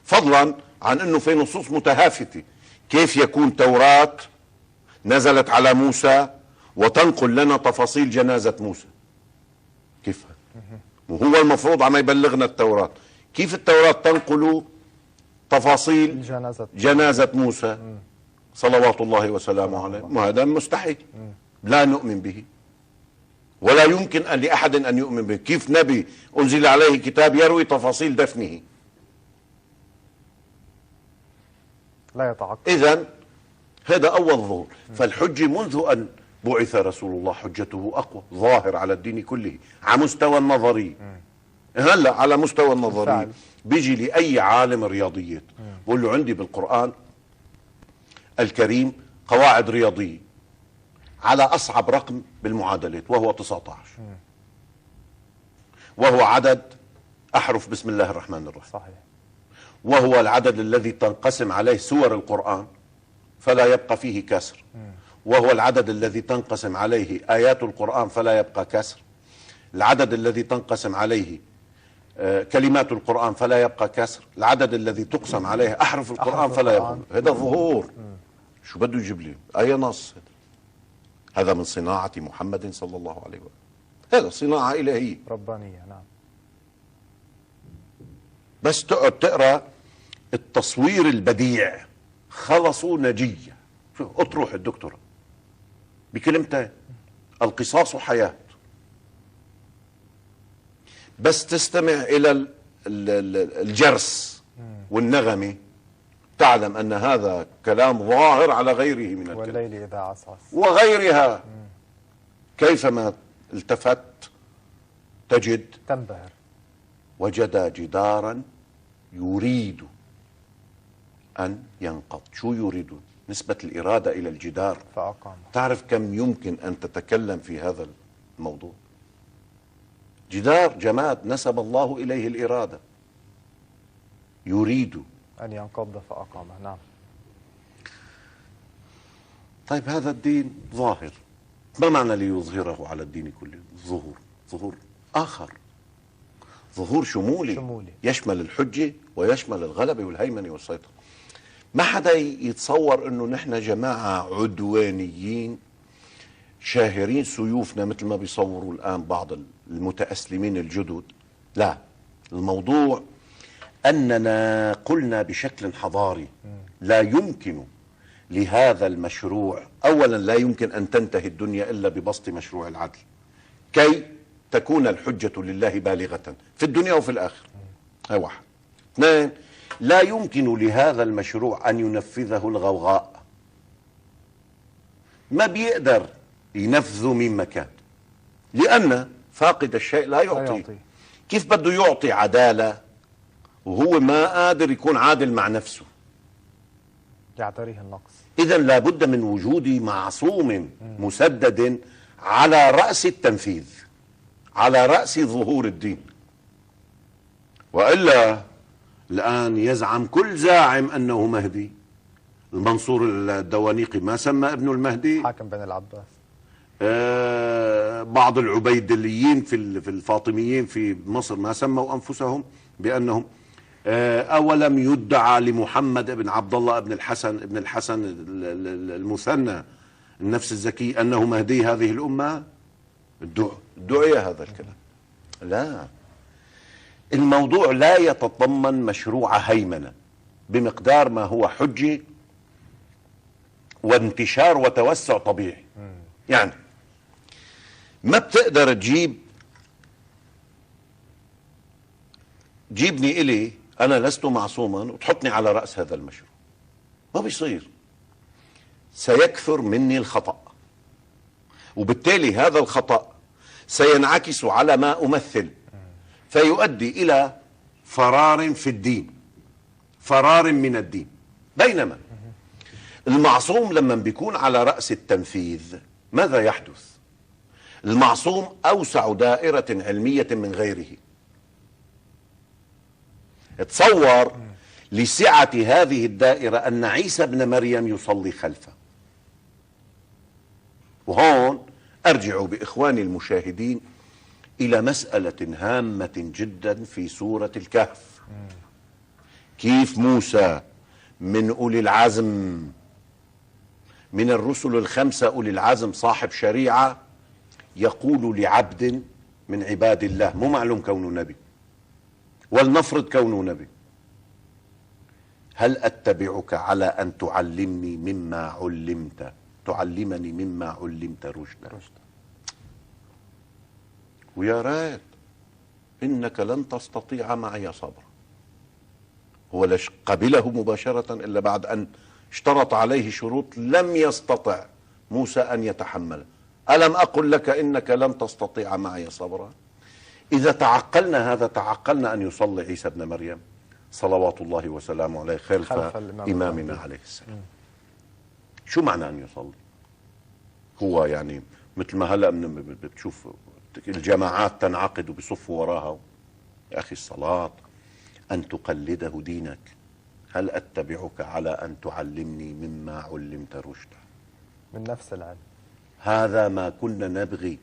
فضلا عن أنه في نصوص متهافتة. كيف يكون توراة نزلت على موسى وتنقل لنا تفاصيل جنازة موسى؟ كيف؟ وهو المفروض عم يبلغنا التوراة، كيف التوراة تنقل تفاصيل جنازة موسى صلوات الله وسلامه عليه؟ وهذا مستحيل، لا نؤمن به ولا يمكن أن لأحد أن يؤمن به. كيف نبي أنزل عليه كتاب يروي تفاصيل دفنه؟ لا يتعقل. إذن هذا أول ظهور. فالحجة منذ أن بعث رسول الله حجته أقوى، ظاهر على الدين كله على مستوى النظري. هلا على مستوى النظري بيجي لأي عالم رياضيات بقول له عندي بالقرآن الكريم قواعد رياضية على أصعب رقم بالمعادلات وهو 19، وهو عدد أحرف بسم الله الرحمن الرحيم. صحيح. وهو العدد الذي تنقسم عليه سور القرآن فلا يبقى فيه كسر، وهو العدد الذي تنقسم عليه آيات القرآن فلا يبقى كسر، العدد الذي تنقسم عليه كلمات القرآن فلا يبقى كسر، العدد الذي تقسم عليه أحرف القرآن فلا يبقى. هذا ظهور. شو بده يجيب لي أي نص؟ هذا من صناعة محمد صلى الله عليه وسلم، هذا صناعة إلهية ربانية. نعم. بس تقعد تقرأ التصوير البديع خلصوا نجية. شو اطروح الدكتورة بكلمتين، القصاص حياة. بس تستمع إلى الجرس والنغمة تعلم أن هذا كلام ظاهر على غيره من الكلام. والليل إذا عسعس وغيرها. كيفما التفت تجد تنبهر. وجد جدارا يريد أن ينقض. شو يريد؟ نسبة الإرادة إلى الجدار. فأقام. تعرف كم يمكن أن تتكلم في هذا الموضوع؟ جدار جماد نسب الله إليه الإرادة، يريد أن ينقض فأقامه. نعم. طيب هذا الدين ظاهر، ما معنى ليظهره على الدين كله؟ ظهور آخر، ظهور شمولي يشمل الحجة ويشمل الغلبة والهيمنة والسيطرة. ما حدا يتصور انه نحن جماعة عدوانيين شاهرين سيوفنا مثل ما بيصوروا الآن بعض المتأسلمين الجدد. لا، الموضوع أننا قلنا بشكل حضاري لا يمكن لهذا المشروع، أولا لا يمكن أن تنتهي الدنيا إلا ببسط مشروع العدل كي تكون الحجة لله بالغة في الدنيا وفي الآخرة. هاي واحد. اثنين، لا يمكن لهذا المشروع أن ينفذه الغوغاء، ما بيقدر ينفذه من مكان لأن فاقد الشيء لا يعطي. كيف بده يعطي عدالة وهو ما قادر يكون عادل مع نفسه؟ يعتريه النقص. إذن لابد من وجود معصوم مسدد على رأس التنفيذ، على رأس ظهور الدين. وإلا الآن يزعم كل زاعم أنه مهدي. المنصور الدوانيقي ما سمى ابنه المهدي، حاكم بن العباس. بعض العبيدليين في الفاطميين في مصر ما سموا أنفسهم بأنهم أولم يدعى لمحمد بن عبد الله بن الحسن المثنى النفس الزكي أنه مهدي هذه الأمة؟ الدعية هذا الكلام. لا، الموضوع لا يتضمن مشروع هيمنة بمقدار ما هو حجة وانتشار وتوسع طبيعي. يعني ما بتقدر جيبني إلي أنا لست معصوما وتحطني على رأس هذا المشروع، ما بيصير. سيكثر مني الخطأ، وبالتالي هذا الخطأ سينعكس على ما أمثل فيؤدي إلى فرار في الدين، فرار من الدين. بينما المعصوم لما بيكون على رأس التنفيذ ماذا يحدث؟ المعصوم أوسع دائرة علمية من غيره. تصور لسعة هذه الدائرة أن عيسى ابن مريم يصلي خلفه، وهون أرجع بإخواني المشاهدين إلى مسألة هامة جدا في سورة الكهف. كيف موسى من أولي العزم من الرسل الخمسة أولي العزم صاحب شريعة يقول لعبد من عباد الله، مو معلوم كونه نبي، ولنفرض كونه نبي: هل أتبعك على أن تعلمني مما علمت، تعلمني مما علمت رشدا. ويا ريت إنك لن تستطيع معي صبرا. هو لش قبله مباشرة إلا بعد أن اشترط عليه شروط لم يستطع موسى أن يتحمل. ألم أقل لك إنك لن تستطيع معي صبرا؟ إذا تعقلنا هذا تعقلنا أن يصلي عيسى ابن مريم صلوات الله وسلامه عليه خلف إمامنا عليه السلام. شو معنى أن يصلي؟ هو يعني مثل ما هلأ بتشوف الجماعات تنعقد وبصفوا وراها. يا أخي الصلاة أن تقلده دينك. هل أتبعك على أن تعلمني مما علمت رشدا؟ من نفس العلم. هذا ما كنا نبغي،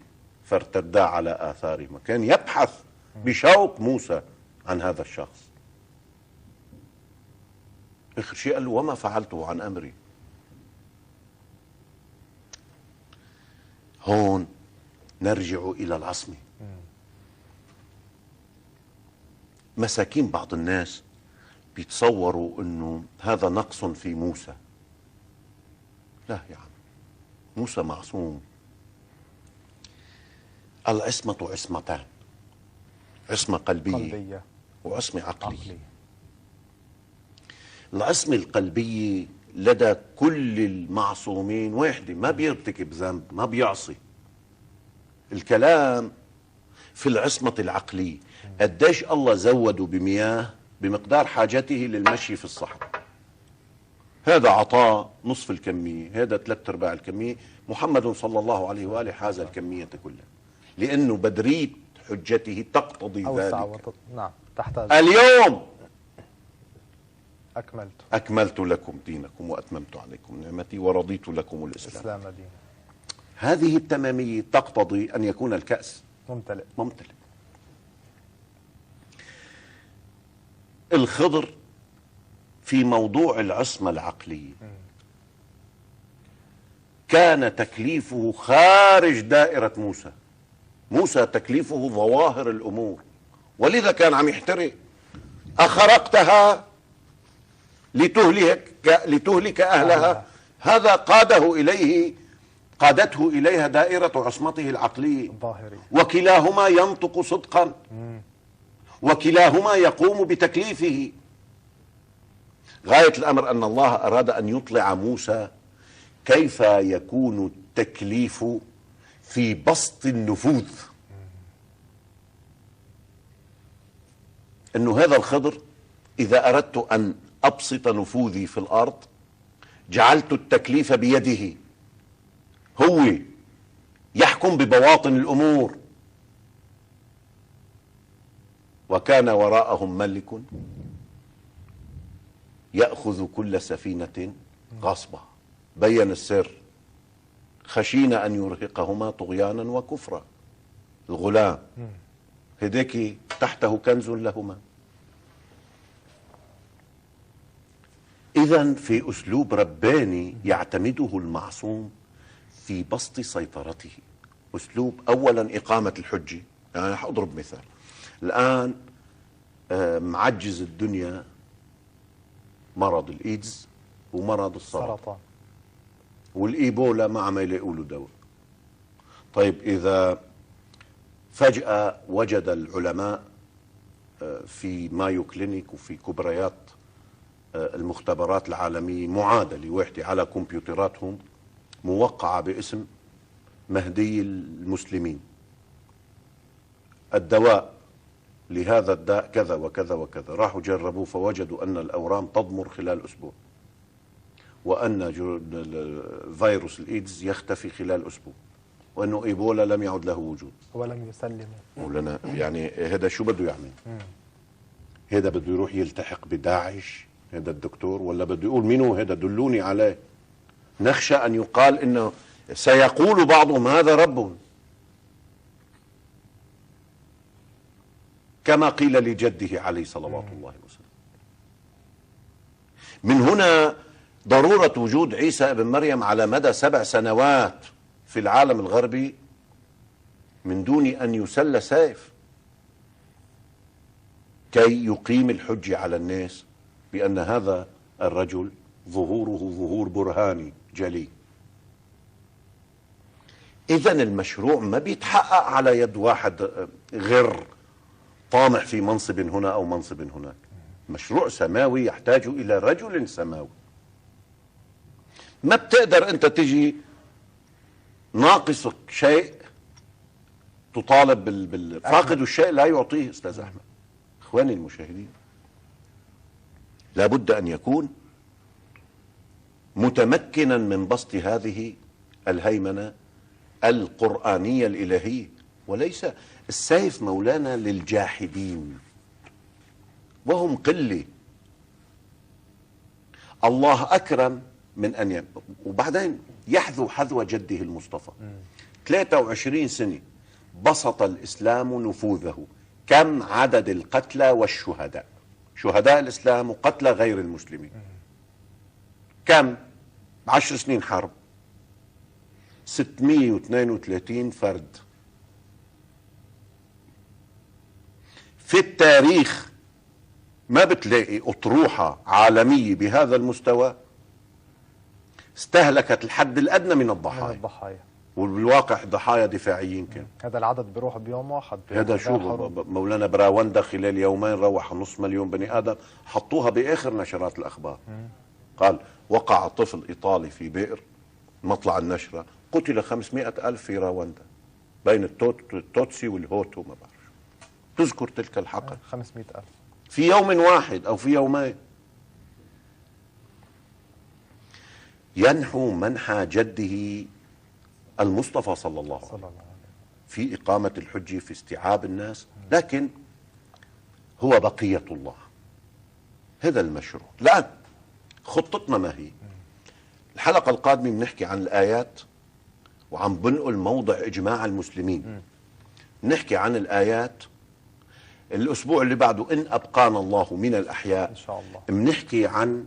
فارتدا على آثارهما. كان يبحث بشوق موسى عن هذا الشخص. آخر شيء قال له: وما فعلته عن أمري. هون نرجع إلى العصمة. مساكين بعض الناس بيتصوروا أنه هذا نقص في موسى. لا يا عم، موسى معصوم. العصمة عصمتان: عصمة قلبية وعصمة عقلية. العصمة القلبية لدى كل المعصومين واحدة، ما بيرتكب ذنب، ما بيعصي. الكلام في العصمة العقلية. قديش الله زوده بمياه بمقدار حاجته للمشي في الصحراء. هذا عطاء نصف الكمية، هذا 3/4 الكمية. محمد صلى الله عليه وآله حاز الكمية كلها، لأنه بدرية حجته تقتضي ذلك. نعم، تحتاج. اليوم أكملت لكم دينكم وأتممت عليكم نعمتي ورضيت لكم الإسلام دينا. هذه التمامية تقتضي أن يكون الكأس ممتلئ. الخضر في موضوع العصمة العقلية كان تكليفه خارج دائرة موسى. موسى تكليفه ظواهر الأمور، ولذا كان عم يحترق. أخرقتها لتهلك أهلها. هذا قادته إليها دائرة عصمته العقلية. وكلاهما ينطق صدقا، وكلاهما يقوم بتكليفه. غاية الأمر أن الله أراد أن يطلع موسى كيف يكون التكليف في بسط النفوذ. أنه هذا الخضر إذا أردت أن أبسط نفوذي في الأرض جعلت التكليف بيده، هو يحكم ببواطن الأمور. وكان وراءهم ملك يأخذ كل سفينة غصبا. بين السر: خشينا أن يرهقهما طغيانا وكفرا. الغلام هديك تحته كنز لهما. إذن في أسلوب رباني يعتمده المعصوم في بسط سيطرته. أسلوب أولا إقامة الحجة. يعني أضرب مثال. الآن معجز الدنيا مرض الإيدز ومرض السرطان، والإيبولا ما عم يلاقوا له دواء. طيب إذا فجأة وجد العلماء في مايو كلينيك وفي كبريات المختبرات العالمية معادلة واحدة على كمبيوتراتهم موقعة باسم مهدي المسلمين، الدواء لهذا الداء كذا وكذا وكذا. راحوا جربوه فوجدوا أن الأورام تضمر خلال أسبوع، وأن فيروس الإيدز يختفي خلال أسبوع، وأنه إيبولا لم يعد له وجود ولم يسلمه. ولنا يعني هذا شو بده يعمل؟ هذا بده يروح يلتحق بداعش هذا الدكتور، ولا بده يقول مين هو هذا دلوني عليه؟ نخشى أن يقال إنه سيقول بعضهم هذا رب، كما قيل لجده عليه صلوات الله وسلامه. من هنا ضرورة وجود عيسى ابن مريم على مدى 7 سنوات في العالم الغربي من دون أن يسل سيف، كي يقيم الحجة على الناس بأن هذا الرجل ظهوره ظهور برهاني جلي. إذن المشروع ما بيتحقق على يد واحد غير طامح في منصب هنا أو منصب هناك. مشروع سماوي يحتاج إلى رجل سماوي. ما بتقدر أنت تجي ناقصك شيء تطالب فاقد الشيء لا يعطيه. أستاذ أحمد، إخواني المشاهدين، لابد أن يكون متمكنا من بسط هذه الهيمنة القرآنية الإلهية، وليس السيف مولانا للجاحدين وهم قلة. الله أكرم من أن وبعدين يحذو حذو جده المصطفى. 23 سنة بسط الإسلام نفوذه. كم عدد القتلى والشهداء؟ شهداء الإسلام وقتلى غير المسلمين كم؟ 10 سنين حرب 632 فرد. في التاريخ ما بتلاقي أطروحة عالمية بهذا المستوى استهلكت الحد الأدنى من الضحايا. وبالواقع ضحايا دفاعيين كان. هذا العدد بيروح بيوم واحد. هذا شو مولانا براوندا خلال يومين روح 500,000 بني آدم. حطوها بآخر نشرات الأخبار. قال وقع طفل إيطالي في بئر، مطلع النشرة قتل 500,000 في راوندا بين التوتسي والهوتو. ما بعرف تذكر تلك الحقائق. 500,000 في يوم واحد أو في يومين. ينحو منحى جده المصطفى صلى الله عليه وسلم في إقامة الحجة، في استيعاب الناس، لكن هو بقية الله. هذا المشروع. الآن خطتنا ما هي؟ الحلقة القادمة بنحكي عن الآيات وعم بنقل موضع إجماع المسلمين. نحكي عن الآيات. الأسبوع اللي بعده إن أبقانا الله من الأحياء إن شاء الله بنحكي عن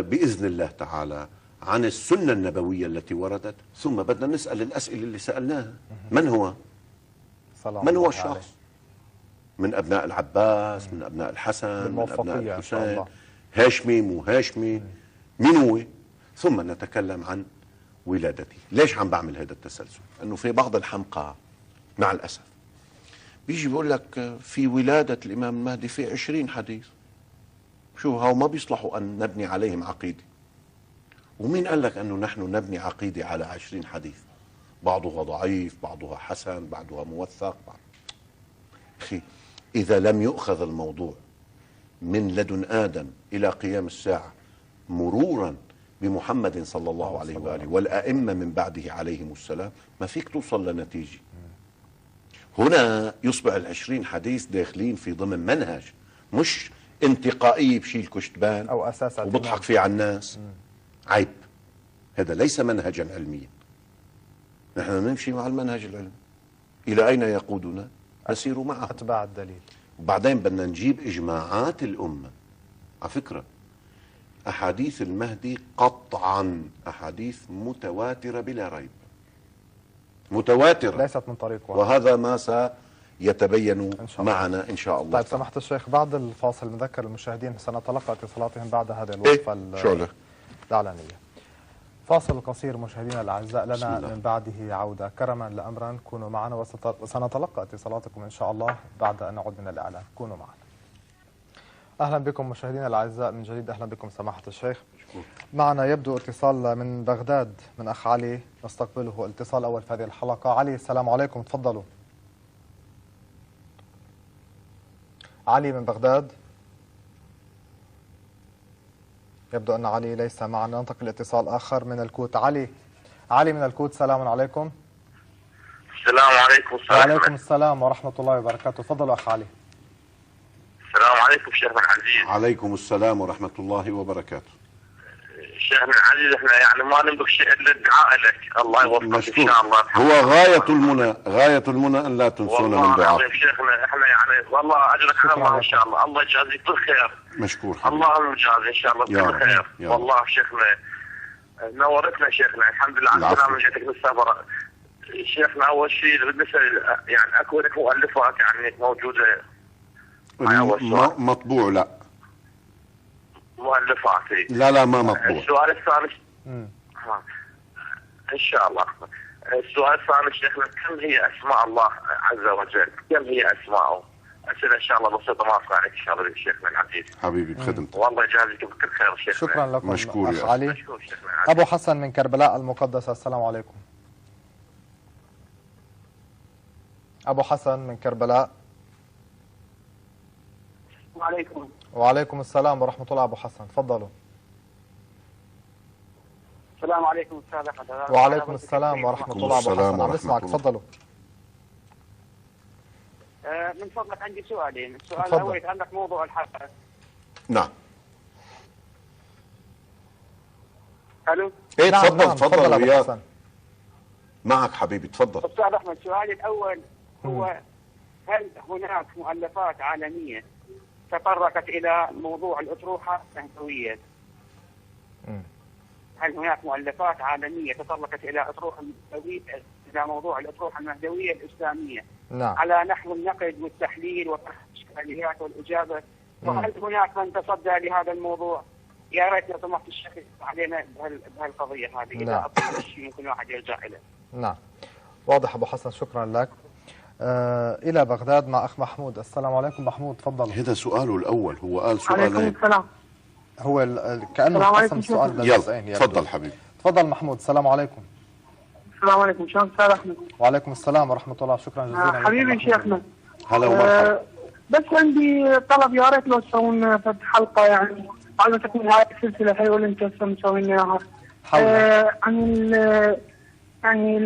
بإذن الله تعالى عن السنة النبوية التي وردت. ثم بدنا نسأل الأسئلة اللي سألناها. من هو؟ من هو الشخص؟ من أبناء العباس، من أبناء الحسن، من أبناء الحسين، هاشمي مو هاشمي، مين هو؟ ثم نتكلم عن ولادته. ليش عم بعمل هذا التسلسل؟ أنه في بعض الحمقى مع الأسف بيجي بيقول لك في ولادة الإمام المهدي في 20 حديث. شو هاو ما بيصلحوا أن نبني عليهم عقيدة. ومين قال لك أنه نحن نبني عقيدة على 20 حديث؟ بعضها ضعيف، بعضها حسن، بعضها موثق. أخي إذا لم يؤخذ الموضوع من لدن آدم إلى قيام الساعة مرورا بمحمد صلى الله عليه وآله والأئمة من بعده عليهم السلام، ما فيك توصل لنتيجة. هنا يصبح 20 حديث داخلين في ضمن منهج، مش انتقائية بشيل كشتبان أو أساس وبضحك فيه على الناس. عيب. هذا ليس منهجا علميا. نحن نمشي مع المنهج العلمي. إلى أين يقودنا؟ نسير معه. أتباع الدليل. وبعدين بدنا نجيب إجماعات الأمة. على فكرة أحاديث المهدي قطعا أحاديث متواترة بلا ريب. متواترة ليست من طريق واحد. وهذا ما سيتبين معنا إن شاء الله. طيب سماحة الشيخ، بعد الفاصل نذكر المشاهدين سنتلقى اتصالاتهم بعد هذه الوقفة الإعلانية. فاصل قصير مشاهدينا الأعزاء، لنا من بعده عودة. كرما لأمرا كونوا معنا وسنتلقى اتصالاتكم إن شاء الله بعد أن نعود من الإعلان. كونوا معنا. أهلا بكم مشاهدينا الأعزاء من جديد. أهلا بكم سماحة الشيخ. معنا يبدو اتصال من بغداد من أخ علي، نستقبله الاتصال الأول في هذه الحلقة. علي السلام عليكم، تفضلوا. علي من بغداد. يبدو أن علي ليس معنا. ننتقل لاتصال آخر من الكوت. علي من الكوت، سلام عليكم. السلام عليكم. وعليكم السلام ورحمة الله وبركاته. تفضلوا أخ علي. السلام عليكم شيخنا العزيز. عليكم السلام ورحمة الله وبركاته. شيخنا العزيز احنا يعني ما نملك شيء الا الدعاء لك، الله يوفقك ان مشكور. شاء الله. هو غاية المنى أن لا تنسونا من والله دعاء. العظيم شيخنا احنا يعني والله اجرك على الله ان شاء الله، الله يجازيك بالخير. مشكور حبيبي. الله المجازي ان شاء الله يا بكل خير. رب. والله شيخنا نورتنا شيخنا، الحمد لله على السلامه، جيتك بالسفر. شيخنا اول شيء بالنسبه يعني اكو لك مؤلفات يعني موجوده مطبوع؟ لا مؤلفاتي لا ما مطبوع. السؤال الثاني ان شاء الله. السؤال الثاني شيخنا كم هي اسماء الله عز وجل؟ كم هي اسماءه؟ اسئله ان شاء الله بسيطه ما اخفى عليك ان شاء الله شيخنا العزيز. حبيبي بخدمتك. والله يجازيك بكل خير شيخنا. شكرا لكم مشكور اخ يا علي. مشكور شيخنا. ابو حسن من كربلاء المقدسه، السلام عليكم. ابو حسن من كربلاء. وعليكم. وعليكم السلام ورحمه الله. ابو حسن تفضلوا. السلام عليكم استاذ احمد. وعليكم السلام ورحمه الله. ابو حسن عم نسمعك، تفضلوا. من فضلك عندي سؤالين، السؤال تفضل. الاول يتعلق موضوع الحلقه. نعم. الو. ايه نعم تفضل نعم. تفضل أبو وياك. حسن. معك حبيبي تفضل. استاذ احمد سؤالي الاول هو هل هناك مؤلفات عالميه تطرقت الى موضوع الاطروحه المهدويه؟ هل هناك مؤلفات عالميه تطرقت الى اطروحه المهدويه، الى موضوع الاطروحه المهدويه الاسلاميه؟ نعم. على نحو النقد والتحليل وطرح الاشكاليات والاجابه، وهل هناك من تصدى لهذا الموضوع؟ يا ريت لو سمحت الشيخ علينا بهالقضيه هذه، اذا نعم. اطلع شيء ممكن الواحد يرجع اليه. نعم واضح ابو حسن، شكرا لك. الى بغداد مع اخ محمود، السلام عليكم. محمود تفضل. هذا سؤاله الاول، هو قال عليكم سؤالين. السلام. هو كانه السلام قسم عليكم. السؤال يلا لجزئين. تفضل حبيبي. تفضل محمود. السلام عليكم. السلام عليكم، شلون استاذ احمد؟ وعليكم السلام ورحمه الله. شكرا جزيلا لك حبيبي محمود. شيخنا. هلا ومرحبا. بس عندي طلب، يا ريت لو تسوون فد حلقه يعني بعد ما تكون هاي السلسله هي واللي انت هسه مسوي لنا اياها. عن يعني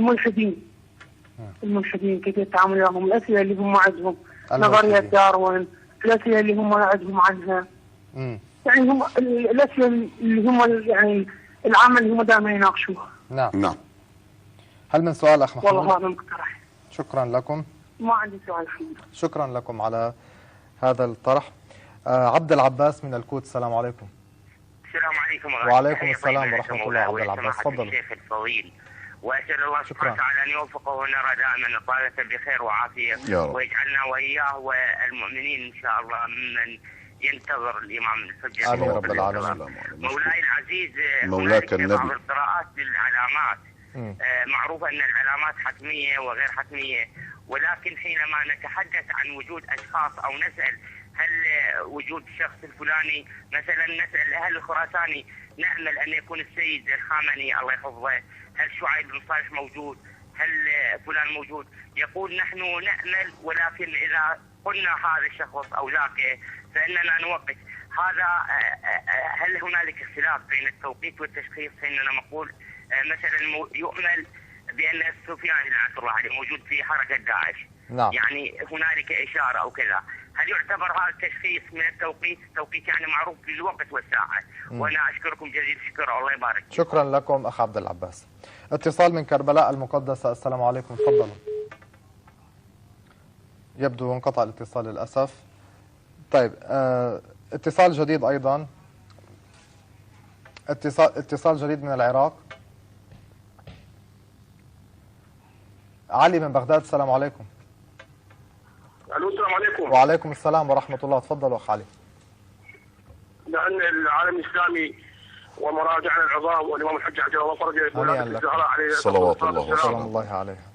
الملحدين كيف يتعاملوا وياهم، الاسئله اللي هم عندهم، نظريه داروين، الاسئله اللي هم عندهم عنها. يعني هم الاسئله اللي هم يعني العامه اللي هم دائما يناقشوها. نعم. هل من سؤال اخ محمود؟ والله هذا مقترح. شكرا لكم. ما عندي سؤال الحمد لله. شكرا لكم على هذا الطرح. عبد العباس من الكويت، السلام عليكم. السلام عليكم. وعليكم السلام ورحمه الله. عبد العباس تفضل. الشيخ الفضيل، واسال الله سبحانه وتعالى ان يوفقه ونرى دائما طالة بخير وعافيه، ويجعلنا واياه والمؤمنين ان شاء الله ممن ينتظر الامام الحجه. امين رب العالمين. مولاي العزيز، مولاك النبي. بعض القراءات للعلامات. معروف ان العلامات حتميه وغير حتميه، ولكن حينما نتحدث عن وجود اشخاص او نسال هل وجود الشخص الفلاني، مثلا نسال هل الخراساني نامل ان يكون السيد الخامنئي الله يحفظه، هل شعيب بن صالح موجود، هل فلان موجود، يقول نحن نامل، ولكن اذا قلنا هذا الشخص او ذاك فاننا نوقف. هذا هل هنالك اختلاف بين التوقيت والتشخيص؟ فاننا نقول مثلا يؤمل بان سفيان لعنه الله عليه موجود في حركه داعش. نعم. يعني هنالك اشاره او كذا، هل يعتبر هذا التشخيص من التوقيت؟ التوقيت يعني معروف بالوقت والساعه. وانا اشكركم جزيل الشكر، الله يبارك. شكرا لكم اخ عبد العباس. اتصال من كربلاء المقدسه، السلام عليكم. تفضلوا. يبدو انقطع الاتصال للاسف. طيب اتصال جديد ايضا. اتصال جديد من العراق. علي من بغداد، السلام عليكم. الو السلام عليكم. وعليكم السلام ورحمه الله. تفضلوا اخ علي. لان العالم الاسلامي ومراجعنا العظام والامام الحج عجل الله فرجه الزهراء عليه صلوات الله وسلام الله عليها.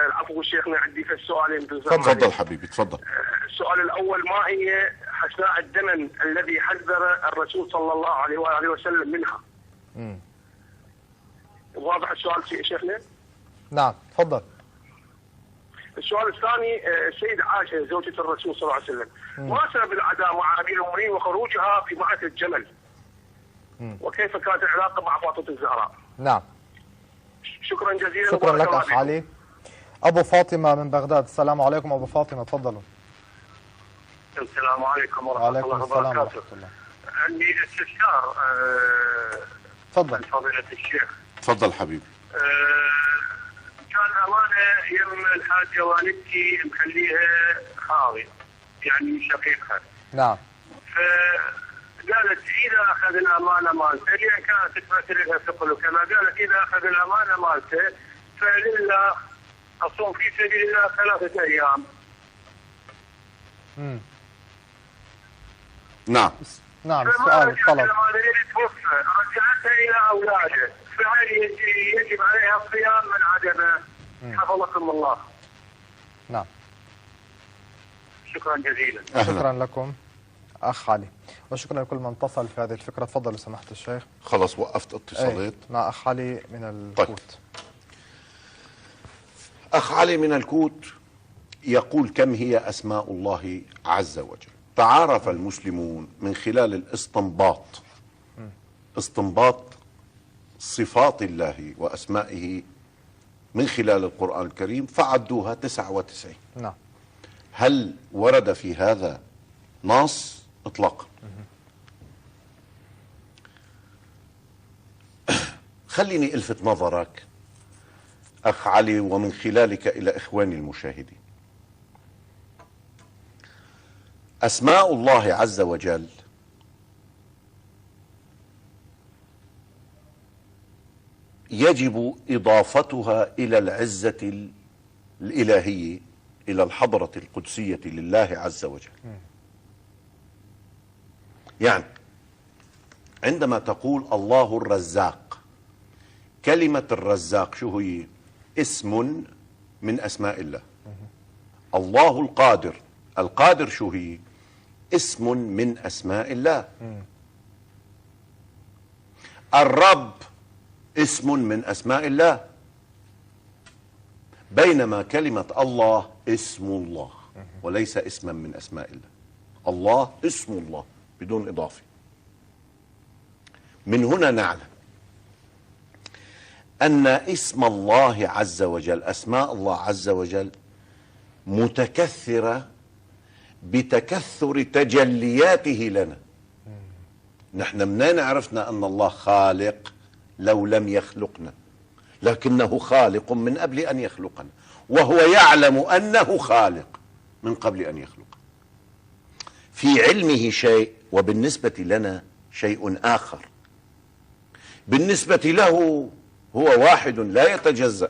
العفو شيخنا، عندي في السؤالين. تفضل حبيبي تفضل. السؤال الاول، ما هي حسناء الدمن الذي حذر الرسول صلى الله عليه واله وسلم منها؟ واضح السؤال شيخنا؟ نعم تفضل. السؤال الثاني، السيدة عائشة زوجة الرسول صلى الله عليه وسلم، ما سبب العداء مع أمير المؤمنين وخروجها في معركة الجمل؟ وكيف كانت العلاقة مع فاطمة الزهراء؟ نعم. شكرا جزيلا. شكرا لك أخ علي. أبو فاطمة من بغداد، السلام عليكم أبو فاطمة، تفضلوا. السلام عليكم ورحمة الله وبركاته. الله. عندي استفسار. تفضل فضيلة الشيخ. تفضل حبيبي. كان أمانة يم الحاجة والدتي مخليها خاوية، يعني شقيقها. نعم. فقالت إذا أخذ الأمانة مالته، لأن كانت تمثل لها ثقل وكما، قالت إذا أخذ الأمانة مالته فلله أصوم في سبيل الله 3 أيام. نعم. نعم. السؤال الطلب. رجعتها إلى أولاده، فهل يجب عليها الصيام من عدمه؟ حفظكم الله. نعم. شكرا جزيلا. شكرا لكم أخ علي، وشكرا لكل من اتصل في هذه الفكرة. تفضل لو سمحت الشيخ. خلص وقفت اتصالات مع أخ علي من الكوت. طيب. أخ علي من الكوت يقول: كم هي أسماء الله عز وجل؟ تعارف المسلمون من خلال استنباط صفات الله وأسمائه من خلال القرآن الكريم، فعدوها 99. نعم. هل ورد في هذا نص؟ اطلاقا. خليني الفت نظرك أخ علي ومن خلالك إلى إخواني المشاهدين. أسماء الله عز وجل يجب إضافتها إلى العزة الإلهية، إلى الحضرة القدسية لله عز وجل. يعني عندما تقول الله الرزاق، كلمة الرزاق شو هي؟ اسم من أسماء الله. الله القادر، القادر شو هي؟ اسم من أسماء الله. الرب اسم من أسماء الله، بينما كلمة الله اسم الله وليس اسما من أسماء الله. الله اسم الله بدون إضافة. من هنا نعلم أن اسم الله عز وجل، أسماء الله عز وجل متكثرة بتكثر تجلياته لنا. نحن منين عرفنا أن الله خالق لو لم يخلقنا؟ لكنه خالق من قبل أن يخلقنا، وهو يعلم أنه خالق من قبل أن يخلق. في علمه شيء، وبالنسبة لنا شيء آخر. بالنسبة له هو واحد لا يتجزأ.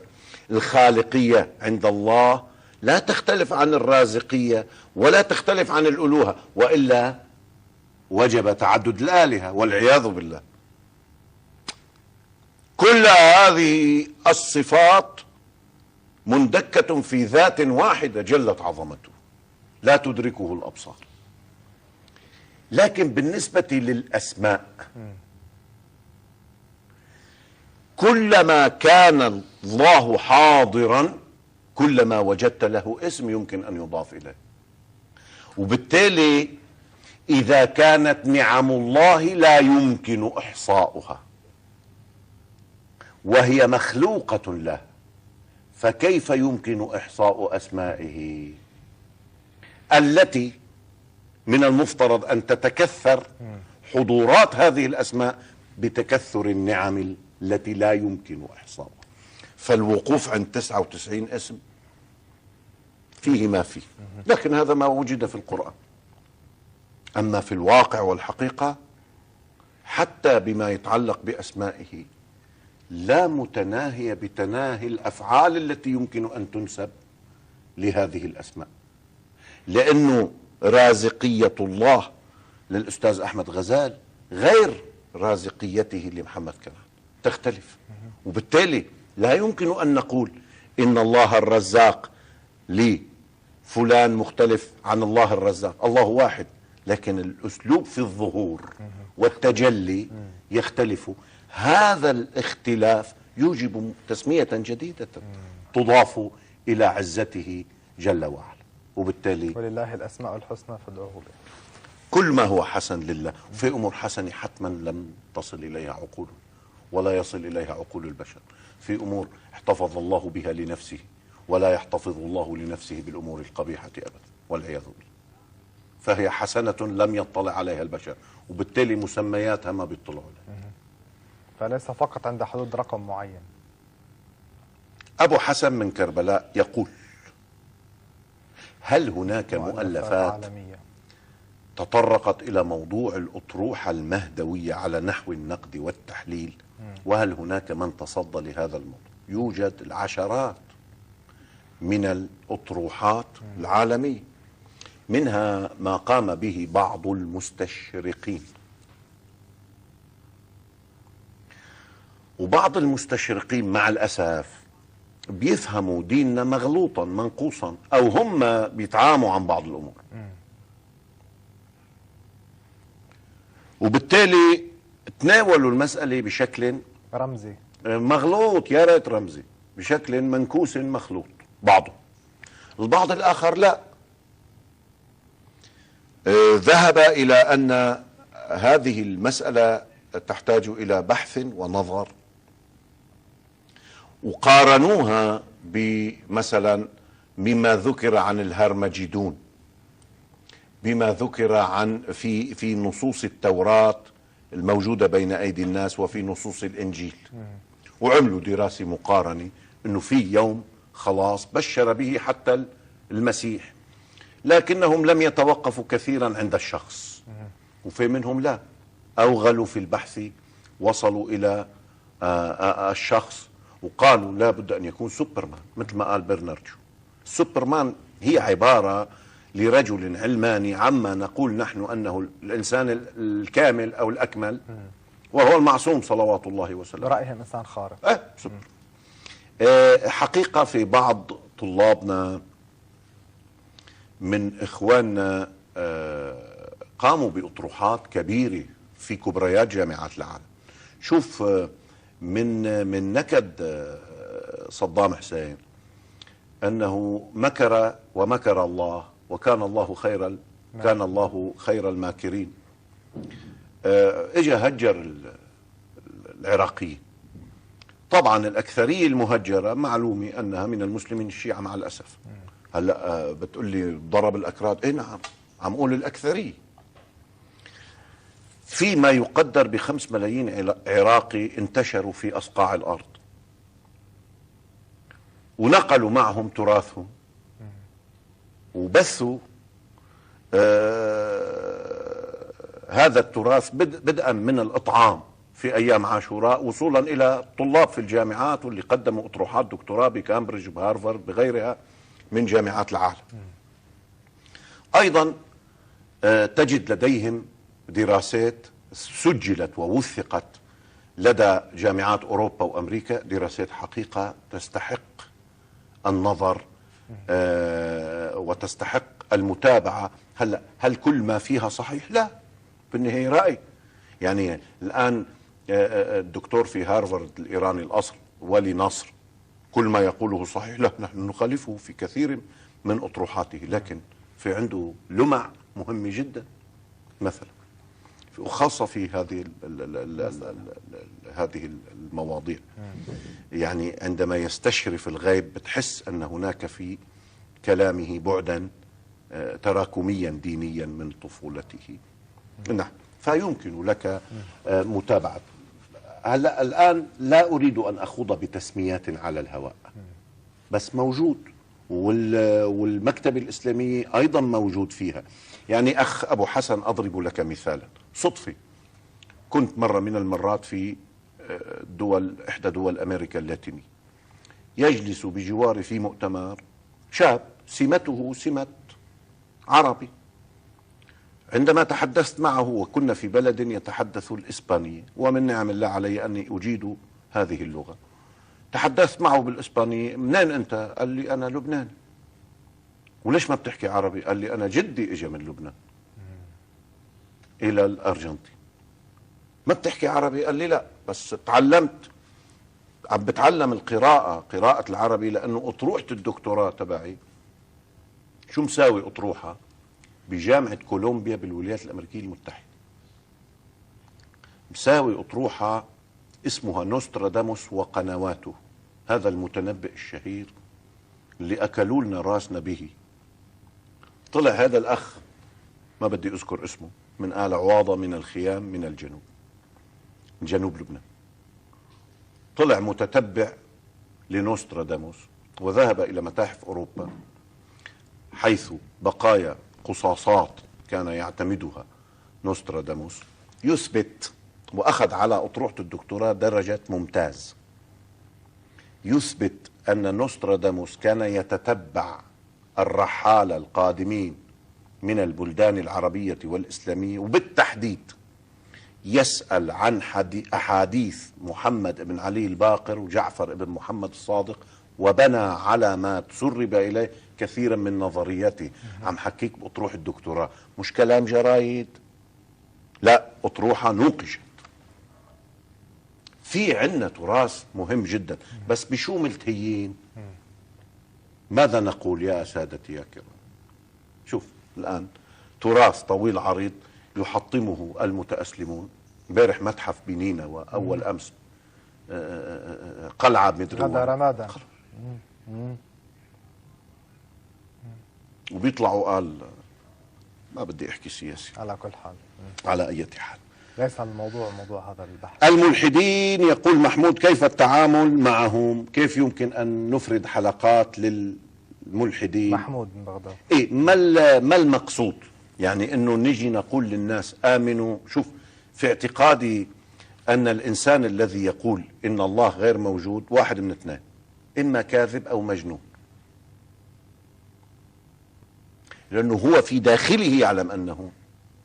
الخالقية عند الله لا تختلف عن الرازقية ولا تختلف عن الألوهة، وإلا وجب تعدد الآلهة والعياذ بالله. كل هذه الصفات مندكة في ذات واحدة جلت عظمته لا تدركه الأبصار. لكن بالنسبة للأسماء، كلما كان الله حاضرا كلما وجدت له اسم يمكن أن يضاف إليه. وبالتالي إذا كانت نعم الله لا يمكن إحصاؤها وهي مخلوقة له، فكيف يمكن إحصاء أسمائه التي من المفترض أن تتكثر حضورات هذه الأسماء بتكثر النعم التي لا يمكن إحصاؤها؟ فالوقوف عند 99 اسم فيه ما فيه، لكن هذا ما وجد في القرآن. أما في الواقع والحقيقة حتى بما يتعلق بأسمائه لا متناهية بتناهي الأفعال التي يمكن أن تنسب لهذه الأسماء. لأنه رازقية الله للأستاذ أحمد غزال غير رازقيته لمحمد كنعان، تختلف. وبالتالي لا يمكن أن نقول إن الله الرزاق لفلان مختلف عن الله الرزاق. الله واحد، لكن الأسلوب في الظهور والتجلي يختلف. هذا الاختلاف يوجب تسمية جديدة تضاف إلى عزته جل وعلا. وبالتالي ولله الأسماء الحسنى فادعوه بها. كل ما هو حسن لله. في أمور حسنة حتما لم تصل إليها عقول ولا يصل إليها عقول البشر. في أمور احتفظ الله بها لنفسه ولا يحتفظ الله لنفسه بالأمور القبيحة أبدا والعياذ بالله. فهي حسنة لم يطلع عليها البشر، وبالتالي مسمياتها ما بيطلعوا عليها. فليس فقط عند حدود رقم معين. أبو حسن من كربلاء يقول: هل هناك مؤلفات عالمية تطرقت إلى موضوع الأطروحة المهدوية على نحو النقد والتحليل؟ وهل هناك من تصدى لهذا الموضوع؟ يوجد العشرات من الأطروحات العالمية، منها ما قام به بعض المستشرقين. وبعض المستشرقين مع الأسف بيفهموا ديننا مغلوطا منقوصا، أو هم بيتعاموا عن بعض الأمور، وبالتالي تناولوا المسألة بشكل رمزي مغلوط، يا ريت رمزي، بشكل منكوس مخلوط. بعضه البعض الآخر لا، ذهب إلى أن هذه المسألة تحتاج إلى بحث ونظر، وقارنوها بمثلا بما ذكر عن الهرمجدون، بما ذكر عن في نصوص التوراة الموجودة بين أيدي الناس وفي نصوص الإنجيل، وعملوا دراسة مقارنة أنه في يوم خلاص بشر به حتى المسيح، لكنهم لم يتوقفوا كثيرا عند الشخص، وفي منهم لا، أوغلوا في البحث، وصلوا إلى الشخص، وقالوا لا بد أن يكون سوبرمان، مثل ما قال برنارد شو. سوبرمان هي عبارة لرجل علماني عما نقول نحن أنه الإنسان الكامل أو الأكمل، وهو المعصوم صلوات الله وسلامه، برأيهم إنسان خارق. حقيقة في بعض طلابنا من إخواننا قاموا بأطروحات كبيرة في كبريات جامعات العالم. شوف، من نكد صدام حسين أنه مكر ومكر الله وكان الله خير الماكرين. اجى هجر العراقيين. طبعا الأكثرية المهجرة معلومة أنها من المسلمين الشيعة مع الأسف. هلا بتقول لي ضرب الأكراد؟ إيه نعم، عم أقول الأكثرية. في ما يقدر ب5 ملايين عراقي انتشروا في أصقاع الأرض، ونقلوا معهم تراثهم، وبثوا هذا التراث بدءا من الإطعام في أيام عاشوراء، وصولا إلى طلاب في الجامعات واللي قدموا أطروحات دكتوراه بكامبريدج بهارفارد بغيرها من جامعات العالم. أيضا تجد لديهم دراسات سجلت ووثقت لدى جامعات أوروبا وأمريكا، دراسات حقيقة تستحق النظر وتستحق المتابعة. هل كل ما فيها صحيح؟ لا، في النهاية رأي. يعني الآن الدكتور في هارفارد الإيراني الأصل ولي نصر كل ما يقوله صحيح؟ لا، نحن نخالفه في كثير من أطروحاته، لكن في عنده لمع مهمة جدا مثلا، وخاصة في هذه المواضيع. يعني عندما يستشرف الغيب بتحس أن هناك في كلامه بعدا تراكميا دينيا من طفولته. نعم، فيمكن لك متابعة. هلا الآن لا أريد أن أخوض بتسميات على الهواء، بس موجود، والمكتبة الإسلامية أيضا موجود فيها. يعني أخ أبو حسن، أضرب لك مثالا صدفي. كنت مرة من المرات في إحدى دول أمريكا اللاتينية، يجلس بجواري في مؤتمر شاب سمته سمة عربي. عندما تحدثت معه، وكنا في بلد يتحدث الإسبانية، ومن نعم الله علي أني أجيد هذه اللغة، تحدثت معه بالإسبانية. منين أنت؟ قال لي أنا لبناني. وليش ما بتحكي عربي؟ قال لي أنا جدي إجا من لبنان إلى الأرجنتين. ما بتحكي عربي؟ قال لي لا، بس تعلمت، عم بتعلم قراءة العربي، لأنه أطروحة الدكتوراه تبعي شو مساوي أطروحة بجامعة كولومبيا بالولايات الأمريكية المتحدة. مساوي أطروحة اسمها نوستراداموس وقنواته، هذا المتنبئ الشهير اللي أكلوا لنا راسنا به. طلع هذا الأخ ما بدي أذكر اسمه، من آل عواضة، من الخيام، من الجنوب، من جنوب لبنان. طلع متتبع لنوستراداموس وذهب إلى متاحف أوروبا حيث بقايا قصاصات كان يعتمدها نوستراداموس، يثبت، وأخذ على أطروحة الدكتوراه درجة ممتاز، يثبت أن نوستراداموس كان يتتبع الرحالة القادمين من البلدان العربية والإسلامية، وبالتحديد يسأل عن أحاديث محمد بن علي الباقر وجعفر بن محمد الصادق، وبنى على ما تسرب إليه كثيرا من نظرياته. عم حكيك بأطروح الدكتوراه، مش كلام جرايد، لا، أطروحة نوقشت. في عندنا تراث مهم جدا، بس بشو ملتهيين؟ ماذا نقول يا سادتي يا كرام؟ شوف الآن تراث طويل عريض يحطمه المتأسلمون. امبارح متحف بنينا، وأول أمس قلعة مدري هذا رمادان، وبيطلعوا قال ما بدي أحكي سياسي. على كل حال، على أي حال ليس الموضوع موضوع هذا البحث. الملحدين، يقول محمود، كيف التعامل معهم؟ كيف يمكن أن نفرد حلقات للملحدين؟ محمود من بغداد. إيه، ما المقصود؟ يعني أنه نجي نقول للناس آمنوا. شوف، في اعتقادي أن الإنسان الذي يقول إن الله غير موجود واحد من اثنين، إما كاذب أو مجنون، لأنه هو في داخله يعلم أنه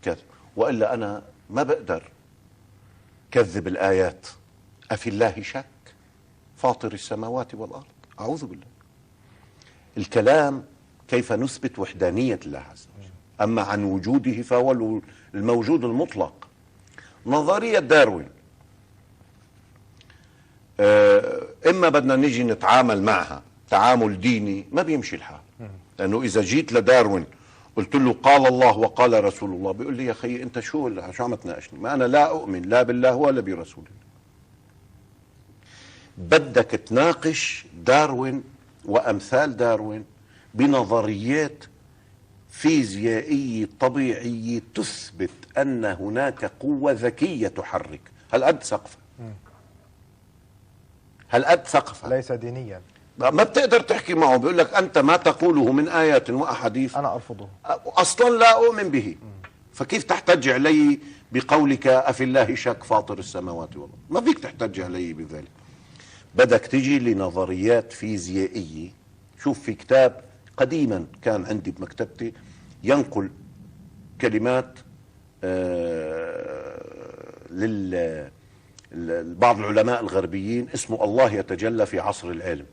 كاذب. وإلا أنا ما بقدر كذب الآيات. أفي الله شك فاطر السماوات والأرض، أعوذ بالله. الكلام كيف نثبت وحدانية الله عز وجل، أما عن وجوده فهو الموجود المطلق. نظرية داروين إما بدنا نجي نتعامل معها تعامل ديني، ما بيمشي الحال. لأنه إذا جيت لداروين قلت له قال الله وقال رسول الله، بيقول لي يا أخي أنت شو عم تناقشني؟ ما أنا لا أؤمن لا بالله ولا برسول الله. بدك تناقش داروين وأمثال داروين بنظريات فيزيائية طبيعية تثبت أن هناك قوة ذكية تحرك. هل قد سقفة؟ هل قد سقفة؟ ليس دينيا. ما بتقدر تحكي معه، بيقول لك أنت ما تقوله من آيات وأحاديث أنا أرفضه، أصلا لا أؤمن به. فكيف تحتج علي بقولك أفي الله شك فاطر السماوات والأرض؟ ما فيك تحتج علي بذلك. بدك تجي لنظريات فيزيائية. شوف، في كتاب قديما كان عندي بمكتبتي ينقل كلمات لبعض العلماء الغربيين، اسمه الله يتجلى في عصر العلم.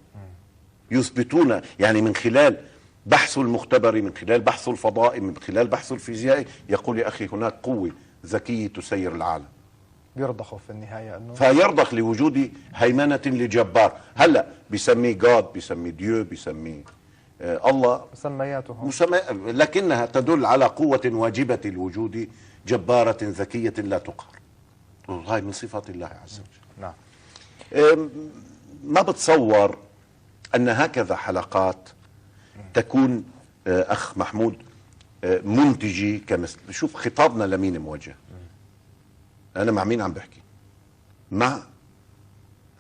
يثبتون يعني من خلال بحثه المختبري، من خلال بحثه الفضائي، من خلال بحثه الفيزيائي، يقول يا أخي هناك قوة ذكية تسير العالم. بيرضخوا في النهاية أنه فيرضخ لوجود هيمنة لجبار. هلا بيسميه جاد، بيسميه ديو، بيسميه الله، مسمياتهم لكنها تدل على قوة واجبة الوجود جبارة ذكية لا تقهر. هاي من صفات الله عز وجل. نعم. ما بتصور أن هكذا حلقات تكون أخ محمود منتجي كمثل. شوف خطابنا لمين موجه؟ أنا مع مين عم بحكي؟ مع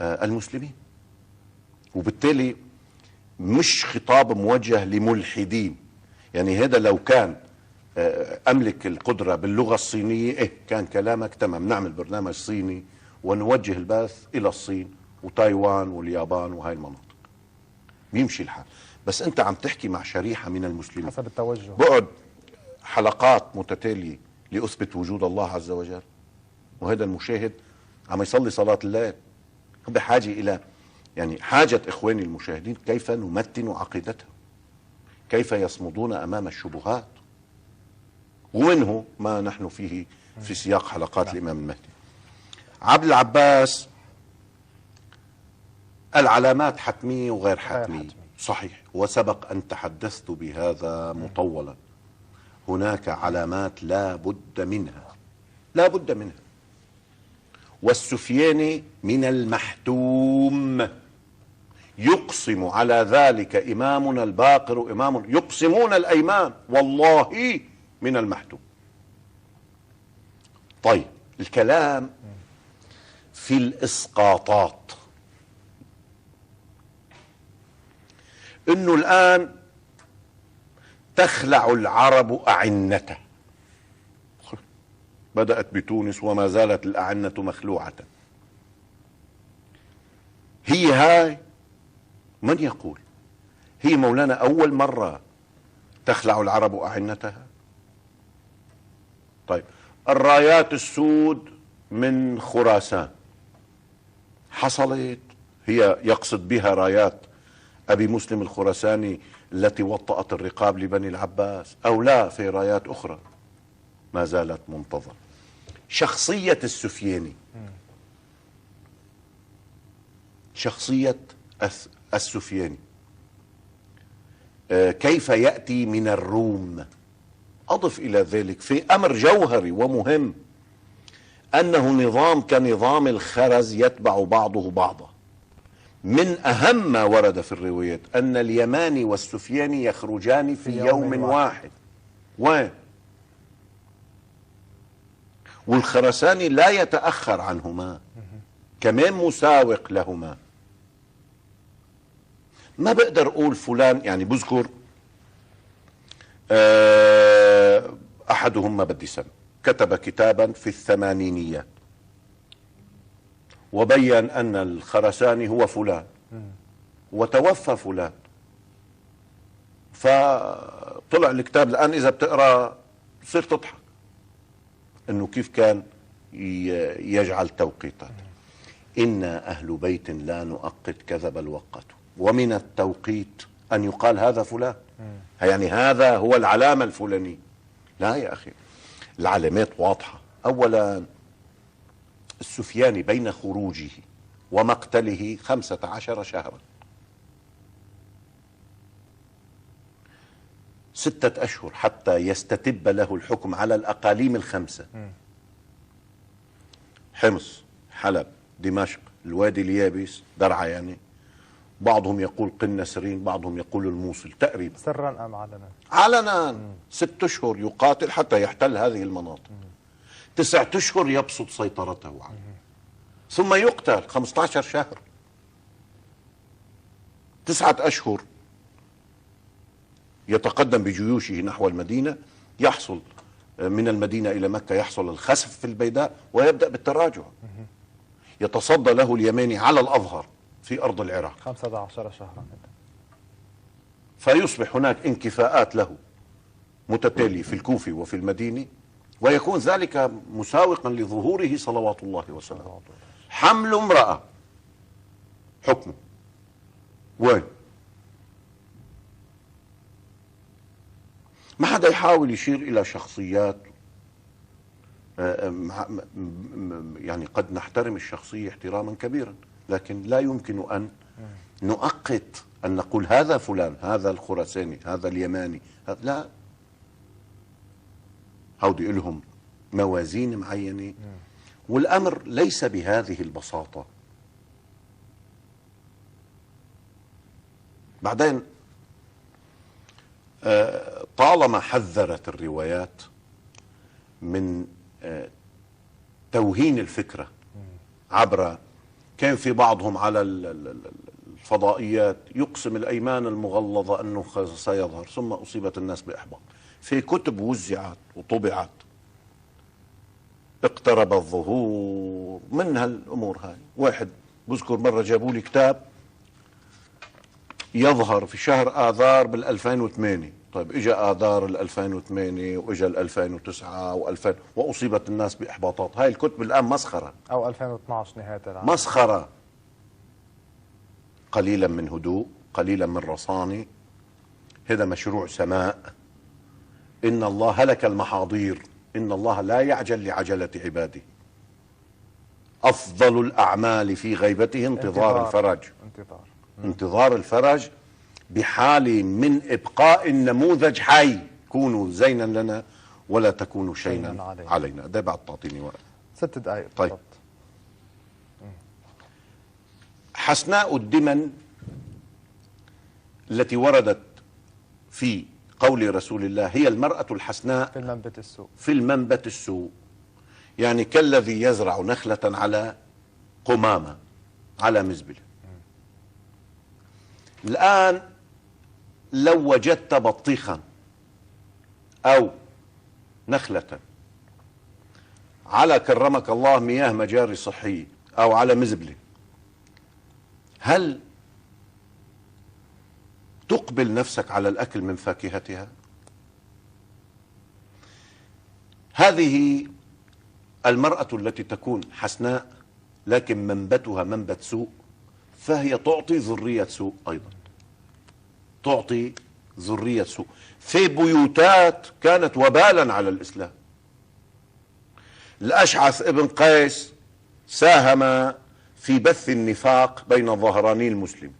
المسلمين. وبالتالي مش خطاب موجه لملحدين. يعني هذا لو كان أملك القدرة باللغة الصينية، إيه كان كلامك تمام، نعمل برنامج صيني ونوجه البث إلى الصين وتايوان واليابان وهاي المناطق، بيمشي الحال. بس أنت عم تحكي مع شريحة من المسلمين حسب التوجه. بقعد حلقات متتالية لأثبت وجود الله عز وجل، وهذا المشاهد عم يصلي صلاة الليل. بحاجة إلى يعني حاجة إخواني المشاهدين كيف نمتن عقيدتهم، كيف يصمدون أمام الشبهات، ومنه ما نحن فيه في سياق حلقات الإمام المهدي. عبد العباس، العلامات حتمية وغير حتمية، صحيح، وسبق أن تحدثت بهذا مطولا. هناك علامات لا بد منها، لا بد منها. والسفياني من المحتوم، يقسم على ذلك إمامنا الباقر، إمام يقسمون الأيمان والله من المحتوم. طيب الكلام في الإسقاطات، إنه الآن تخلع العرب أعنته، بدأت بتونس وما زالت الأعنة مخلوعة. هي هاي من يقول هي مولانا أول مرة تخلع العرب أعنتها؟ طيب الرايات السود من خراسان حصلت، هي يقصد بها رايات أبي مسلم الخراساني التي وطأت الرقاب لبني العباس، أو لا في رايات أخرى ما زالت منتظرة. شخصية السفياني، شخصية السفياني كيف يأتي من الروم. أضف إلى ذلك في أمر جوهري ومهم، أنه نظام كنظام الخرز يتبع بعضه بعضا. من أهم ما ورد في الروايات أن اليماني والسفياني يخرجان في يوم واحد. وين؟ والخرساني لا يتأخر عنهما، كمان مساوق لهما. ما بقدر أقول فلان، يعني بذكر أحدهم ما بدي سم كتب كتابا في الثمانينيات وبين أن الخرساني هو فلان وتوفى فلان، فطلع الكتاب الآن إذا بتقرأ تصير تضحك أنه كيف كان يجعل توقيتات. إنا أهل بيت لا نؤقت كذب الوقت، ومن التوقيت أن يقال هذا فلان، يعني هذا هو العلامة الفلانية. لا يا أخي، العلامات واضحة. أولا السفياني بين خروجه ومقتله 15 شهرا، 6 أشهر حتى يستتب له الحكم على الأقاليم ال5: حمص، حلب، دمشق، الوادي اليابس، درعا، يعني بعضهم يقول قنسرين، بعضهم يقول الموصل تقريبا. سرا أم علنا؟ علنا. 6 أشهر يقاتل حتى يحتل هذه المناطق. 9 أشهر يبسط سيطرته عنه، ثم يقتل 15 شهر. 9 أشهر يتقدم بجيوشه نحو المدينة، يحصل من المدينة إلى مكة، يحصل الخسف في البيداء ويبدأ بالتراجع. يتصدى له اليماني على الأظهر في أرض العراق 15 شهرا، فيصبح هناك انكفاءات له متتالية في الكوفة وفي المدينة، ويكون ذلك مساوقا لظهوره صلوات الله وسلامه. حمل امرأة حكمه وين؟ ما حدا يحاول يشير إلى شخصيات، يعني قد نحترم الشخصية احتراما كبيرا، لكن لا يمكن أن نؤقت أن نقول هذا فلان، هذا الخراساني، هذا اليماني، لا. هودي لهم موازين معينة، والأمر ليس بهذه البساطة. بعدين طالما حذرت الروايات من توهين الفكرة عبر، كان في بعضهم على الفضائيات يقسم الأيمان المغلظة أنه سيظهر، ثم أصيبت الناس بإحباط. في كتب وزعت وطبعت اقترب الظهور من هالأمور هاي. واحد بذكر مرة جابوا لي كتاب يظهر في شهر آذار بال2008. طيب اجى آذار ال2008 واجى ال2009 و2000 وأصيبت الناس بإحباطات. هاي الكتب الآن مسخرة، أو 2012 نهاية العام، مسخرة. قليلا من هدوء، قليلا من رصانة. هذا مشروع سماء. إن الله هلك المحاضير، إن الله لا يعجل لعجلة عباده. أفضل الأعمال في غيبته انتظار الفرج. انتظار الفرج بحال من إبقاء النموذج حي. كونوا زينا لنا ولا تكونوا شينا علينا. ده بعد تعطيني وقت 6 دقائق. طيب. حسناء الدمن التي وردت في قول رسول الله هي المرأة الحسناء في المنبت السوء. في المنبت السوء، يعني كالذي يزرع نخلة على قمامة، على مزبلة. الآن لو وجدت بطيخا أو نخلة على كرمك الله مياه مجاري صحية أو على مزبلة، هل تقبل نفسك على الأكل من فاكهتها؟ هذه المرأة التي تكون حسناء لكن منبتها منبت سوء، فهي تعطي ذرية سوء أيضا، تعطي ذرية سوء. في بيوتات كانت وبالا على الإسلام. الأشعث ابن قيس ساهم في بث النفاق بين ظهراني المسلم،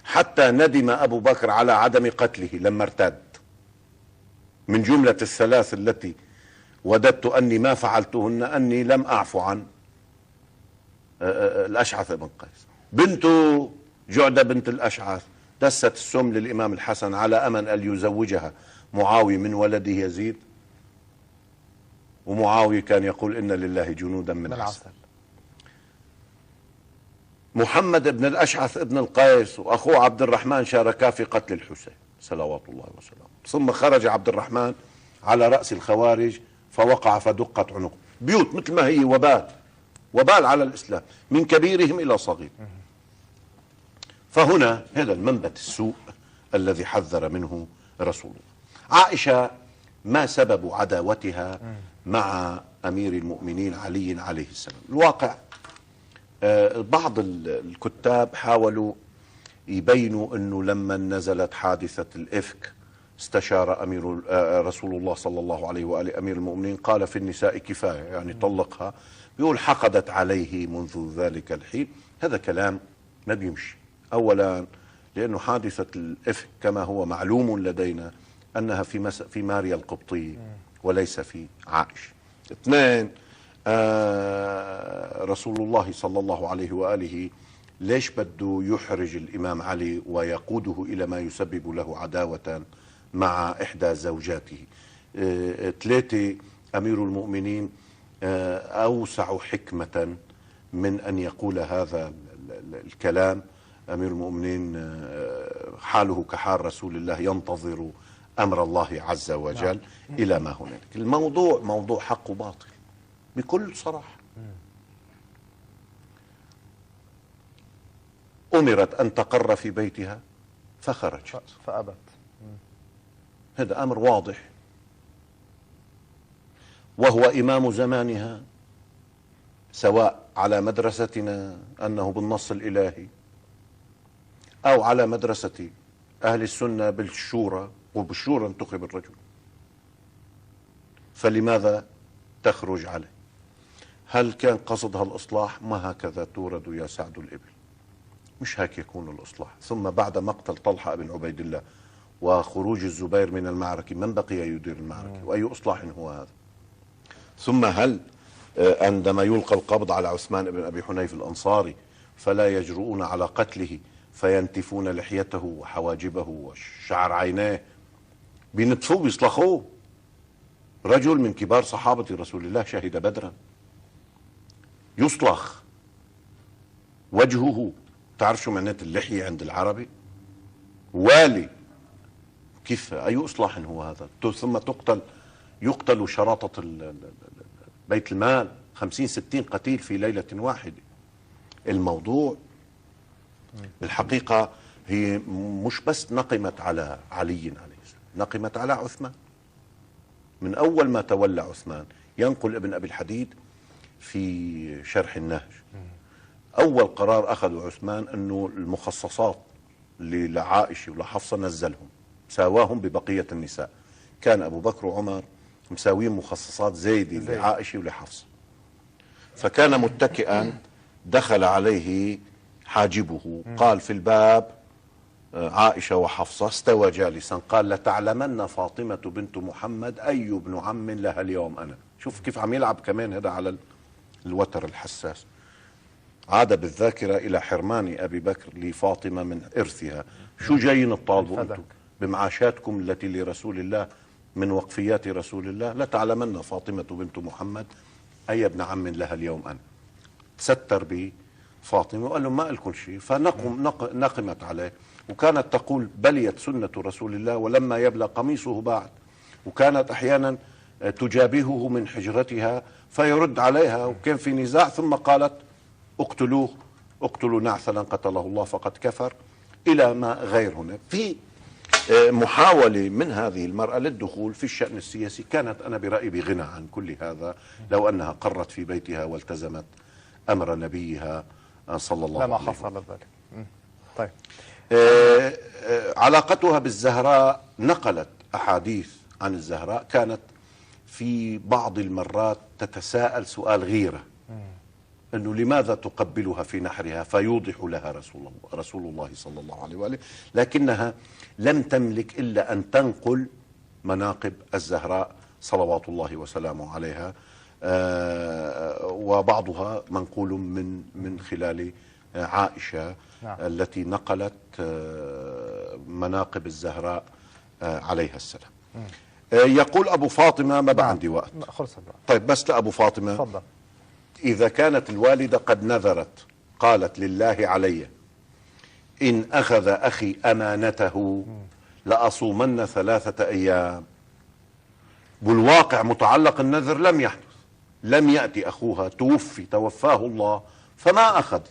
حتى ندم أبو بكر على عدم قتله لما ارتد. من جملة الثلاث التي وددت أني ما فعلتهن أني لم أعفو عن الأشعث ابن قيس. بنته جعدة بنت الأشعث دست السم للإمام الحسن على أمل أن يزوجها معاوية من ولده يزيد، ومعاوية كان يقول إن لله جنودا من عسل. محمد بن الأشعث ابن القيس وأخوه عبد الرحمن شاركا في قتل الحسين صلوات الله وسلامه. ثم خرج عبد الرحمن على رأس الخوارج فوقع فدقت عنقه. بيوت مثل ما هي وبال على الإسلام من كبيرهم إلى صغير. فهنا هذا المنبت السوء الذي حذر منه رسول الله. عائشة ما سبب عداوتها مع أمير المؤمنين علي عليه السلام؟ الواقع بعض الكتاب حاولوا يبينوا أنه لما نزلت حادثة الإفك استشار رسول الله صلى الله عليه وآله أمير المؤمنين، قال في النساء كفاية، يعني طلقها. بيقول حقدت عليه منذ ذلك الحين. هذا كلام ما بيمشي. أولا لأنه حادثة الإفك كما هو معلوم لدينا أنها في ماريا القبطية وليس في عائشة. اثنين، رسول الله صلى الله عليه وآله ليش بده يحرج الإمام علي ويقوده إلى ما يسبب له عداوة مع إحدى زوجاته؟ ثلاثة، أمير المؤمنين أوسع حكمة من أن يقول هذا الكلام. أمير المؤمنين حاله كحال رسول الله، ينتظر أمر الله عز وجل إلى ما هنالك. الموضوع موضوع حق وباطل بكل صراحة. أمرت أن تقر في بيتها فخرجت فأبت. هذا أمر واضح، وهو إمام زمانها، سواء على مدرستنا أنه بالنص الإلهي أو على مدرسة أهل السنة بالشورى، وبالشورى انتخب الرجل. فلماذا تخرج عليه؟ هل كان قصدها الإصلاح؟ ما هكذا تورد يا سعد الإبل، مش هيك يكون الإصلاح. ثم بعد مقتل طلحة بن عبيد الله وخروج الزبير من المعركة، من بقي يدير المعركة؟ وأي إصلاح هو هذا؟ ثم هل عندما يلقى القبض على عثمان بن أبي حنيف الأنصاري فلا يجرؤون على قتله فينتفون لحيته وحواجبه وشعر عينيه، بينتفوه بيصلخوه؟ رجل من كبار صحابة رسول الله شهد بدرا يصلخ وجهه. تعرف شو معنات اللحية عند العربي؟ والي. كيف أي إصلاح هو هذا؟ ثم يقتل شراطة بيت المال 50-60 قتيل في ليلة واحدة. الموضوع بالحقيقة هي مش بس نقمت على علي عليه السلام، نقمت على عثمان. من أول ما تولى عثمان، ينقل ابن أبي الحديد في شرح النهج، أول قرار أخذه عثمان أنه المخصصات اللي لعائشة ولحفصة نزلهم، ساواهم ببقية النساء. كان أبو بكر وعمر مساوين مخصصات زايدة لعائشة ولحفصة. فكان متكئا، دخل عليه حاجبه، قال في الباب عائشة وحفصة، استوى جالسا، قال لتعلمن فاطمة بنت محمد أي ابن عم لها اليوم أنا. شوف كيف عم يلعب كمان هذا على الوتر الحساس. عاد بالذاكرة إلى حرمان أبي بكر لفاطمة من إرثها. شو جايين تطالبوا أنتم بمعاشاتكم التي لرسول الله من وقفيات رسول الله؟ لتعلمن فاطمة بنت محمد أي ابن عم لها اليوم أنا. تستر بفاطمة وقال لهم ما لكم شيء، فنقمت عليه، وكانت تقول بليت سنة رسول الله ولما يبلى قميصه بعد، وكانت أحيانا تجابهه من حجرتها فيرد عليها، وكان في نزاع ثم قالت اقتلوه، اقتلوا نعثلا قتله الله فقد كفر، إلى ما غير هنا. في محاولة من هذه المرأة للدخول في الشأن السياسي، كانت أنا برأيي بغنى عن كل هذا لو أنها قرت في بيتها والتزمت أمر نبيها صلى الله عليه وسلم. لا ما حصل ذلك. طيب، علاقتها بالزهراء، نقلت أحاديث عن الزهراء، كانت في بعض المرات تتساءل سؤال غيرة، أنه لماذا تقبلها في نحرها، فيوضح لها رسول الله صلى الله عليه وآله، لكنها لم تملك إلا أن تنقل مناقب الزهراء صلوات الله وسلامه عليها، وبعضها منقول من خلال عائشة. نعم. التي نقلت مناقب الزهراء عليها السلام. يقول أبو فاطمة، ما بقى عندي وقت. خلص الوقت. طيب بس لأبو فاطمة، تفضل. إذا كانت الوالدة قد نذرت قالت لله علي إن أخذ أخي أمانته لأصومن 3 أيام، بالواقع متعلق النذر لم يحدث، لم يأتي أخوها، توفاه الله فما أخذ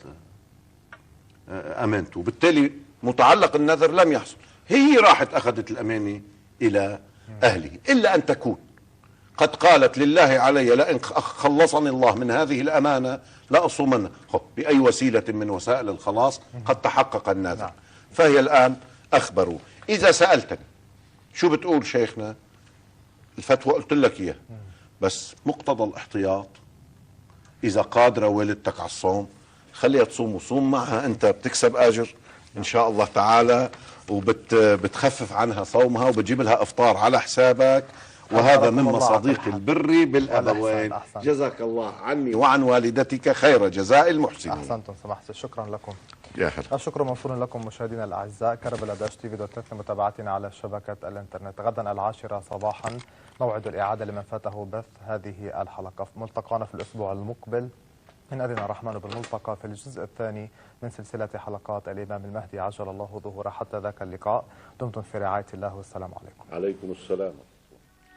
أمانته، بالتالي متعلق النذر لم يحصل، هي راحت أخذت الأمانة إلى أهله، إلا أن تكون قد قالت لله علي لئن خلصني الله من هذه الأمانة لأصومن، بأي وسيلة من وسائل الخلاص قد تحقق النذر. فهي الآن أخبروا. إذا سألتني شو بتقول شيخنا، الفتوى قلت لك إياه، بس مقتضى الاحتياط، إذا قادرة والدتك على الصوم خليها تصوم، وصوم معها، أنت بتكسب أجر إن شاء الله تعالى، وبتخفف عنها صومها وبتجيب لها إفطار على حسابك، وهذا من مصاديق البر بالأبوين. جزاك الله عني وعن والدتك خير جزاء المحسنين. أحسنتم سماحة، شكرا لكم. يا هلا. الشكر موصول لكم مشاهدينا الأعزاء. كربلاء-tv.net لمتابعتنا على شبكة الإنترنت. غدا 10 صباحا موعد الإعادة لمن فاته بث هذه الحلقة. ملتقانا في الأسبوع المقبل إن أذن الرحمن بالملتقى في الجزء الثاني من سلسلة حلقات الإمام المهدي عجل الله ظهوره. حتى ذاك اللقاء دمتم في رعاية الله والسلام عليكم. عليكم السلام.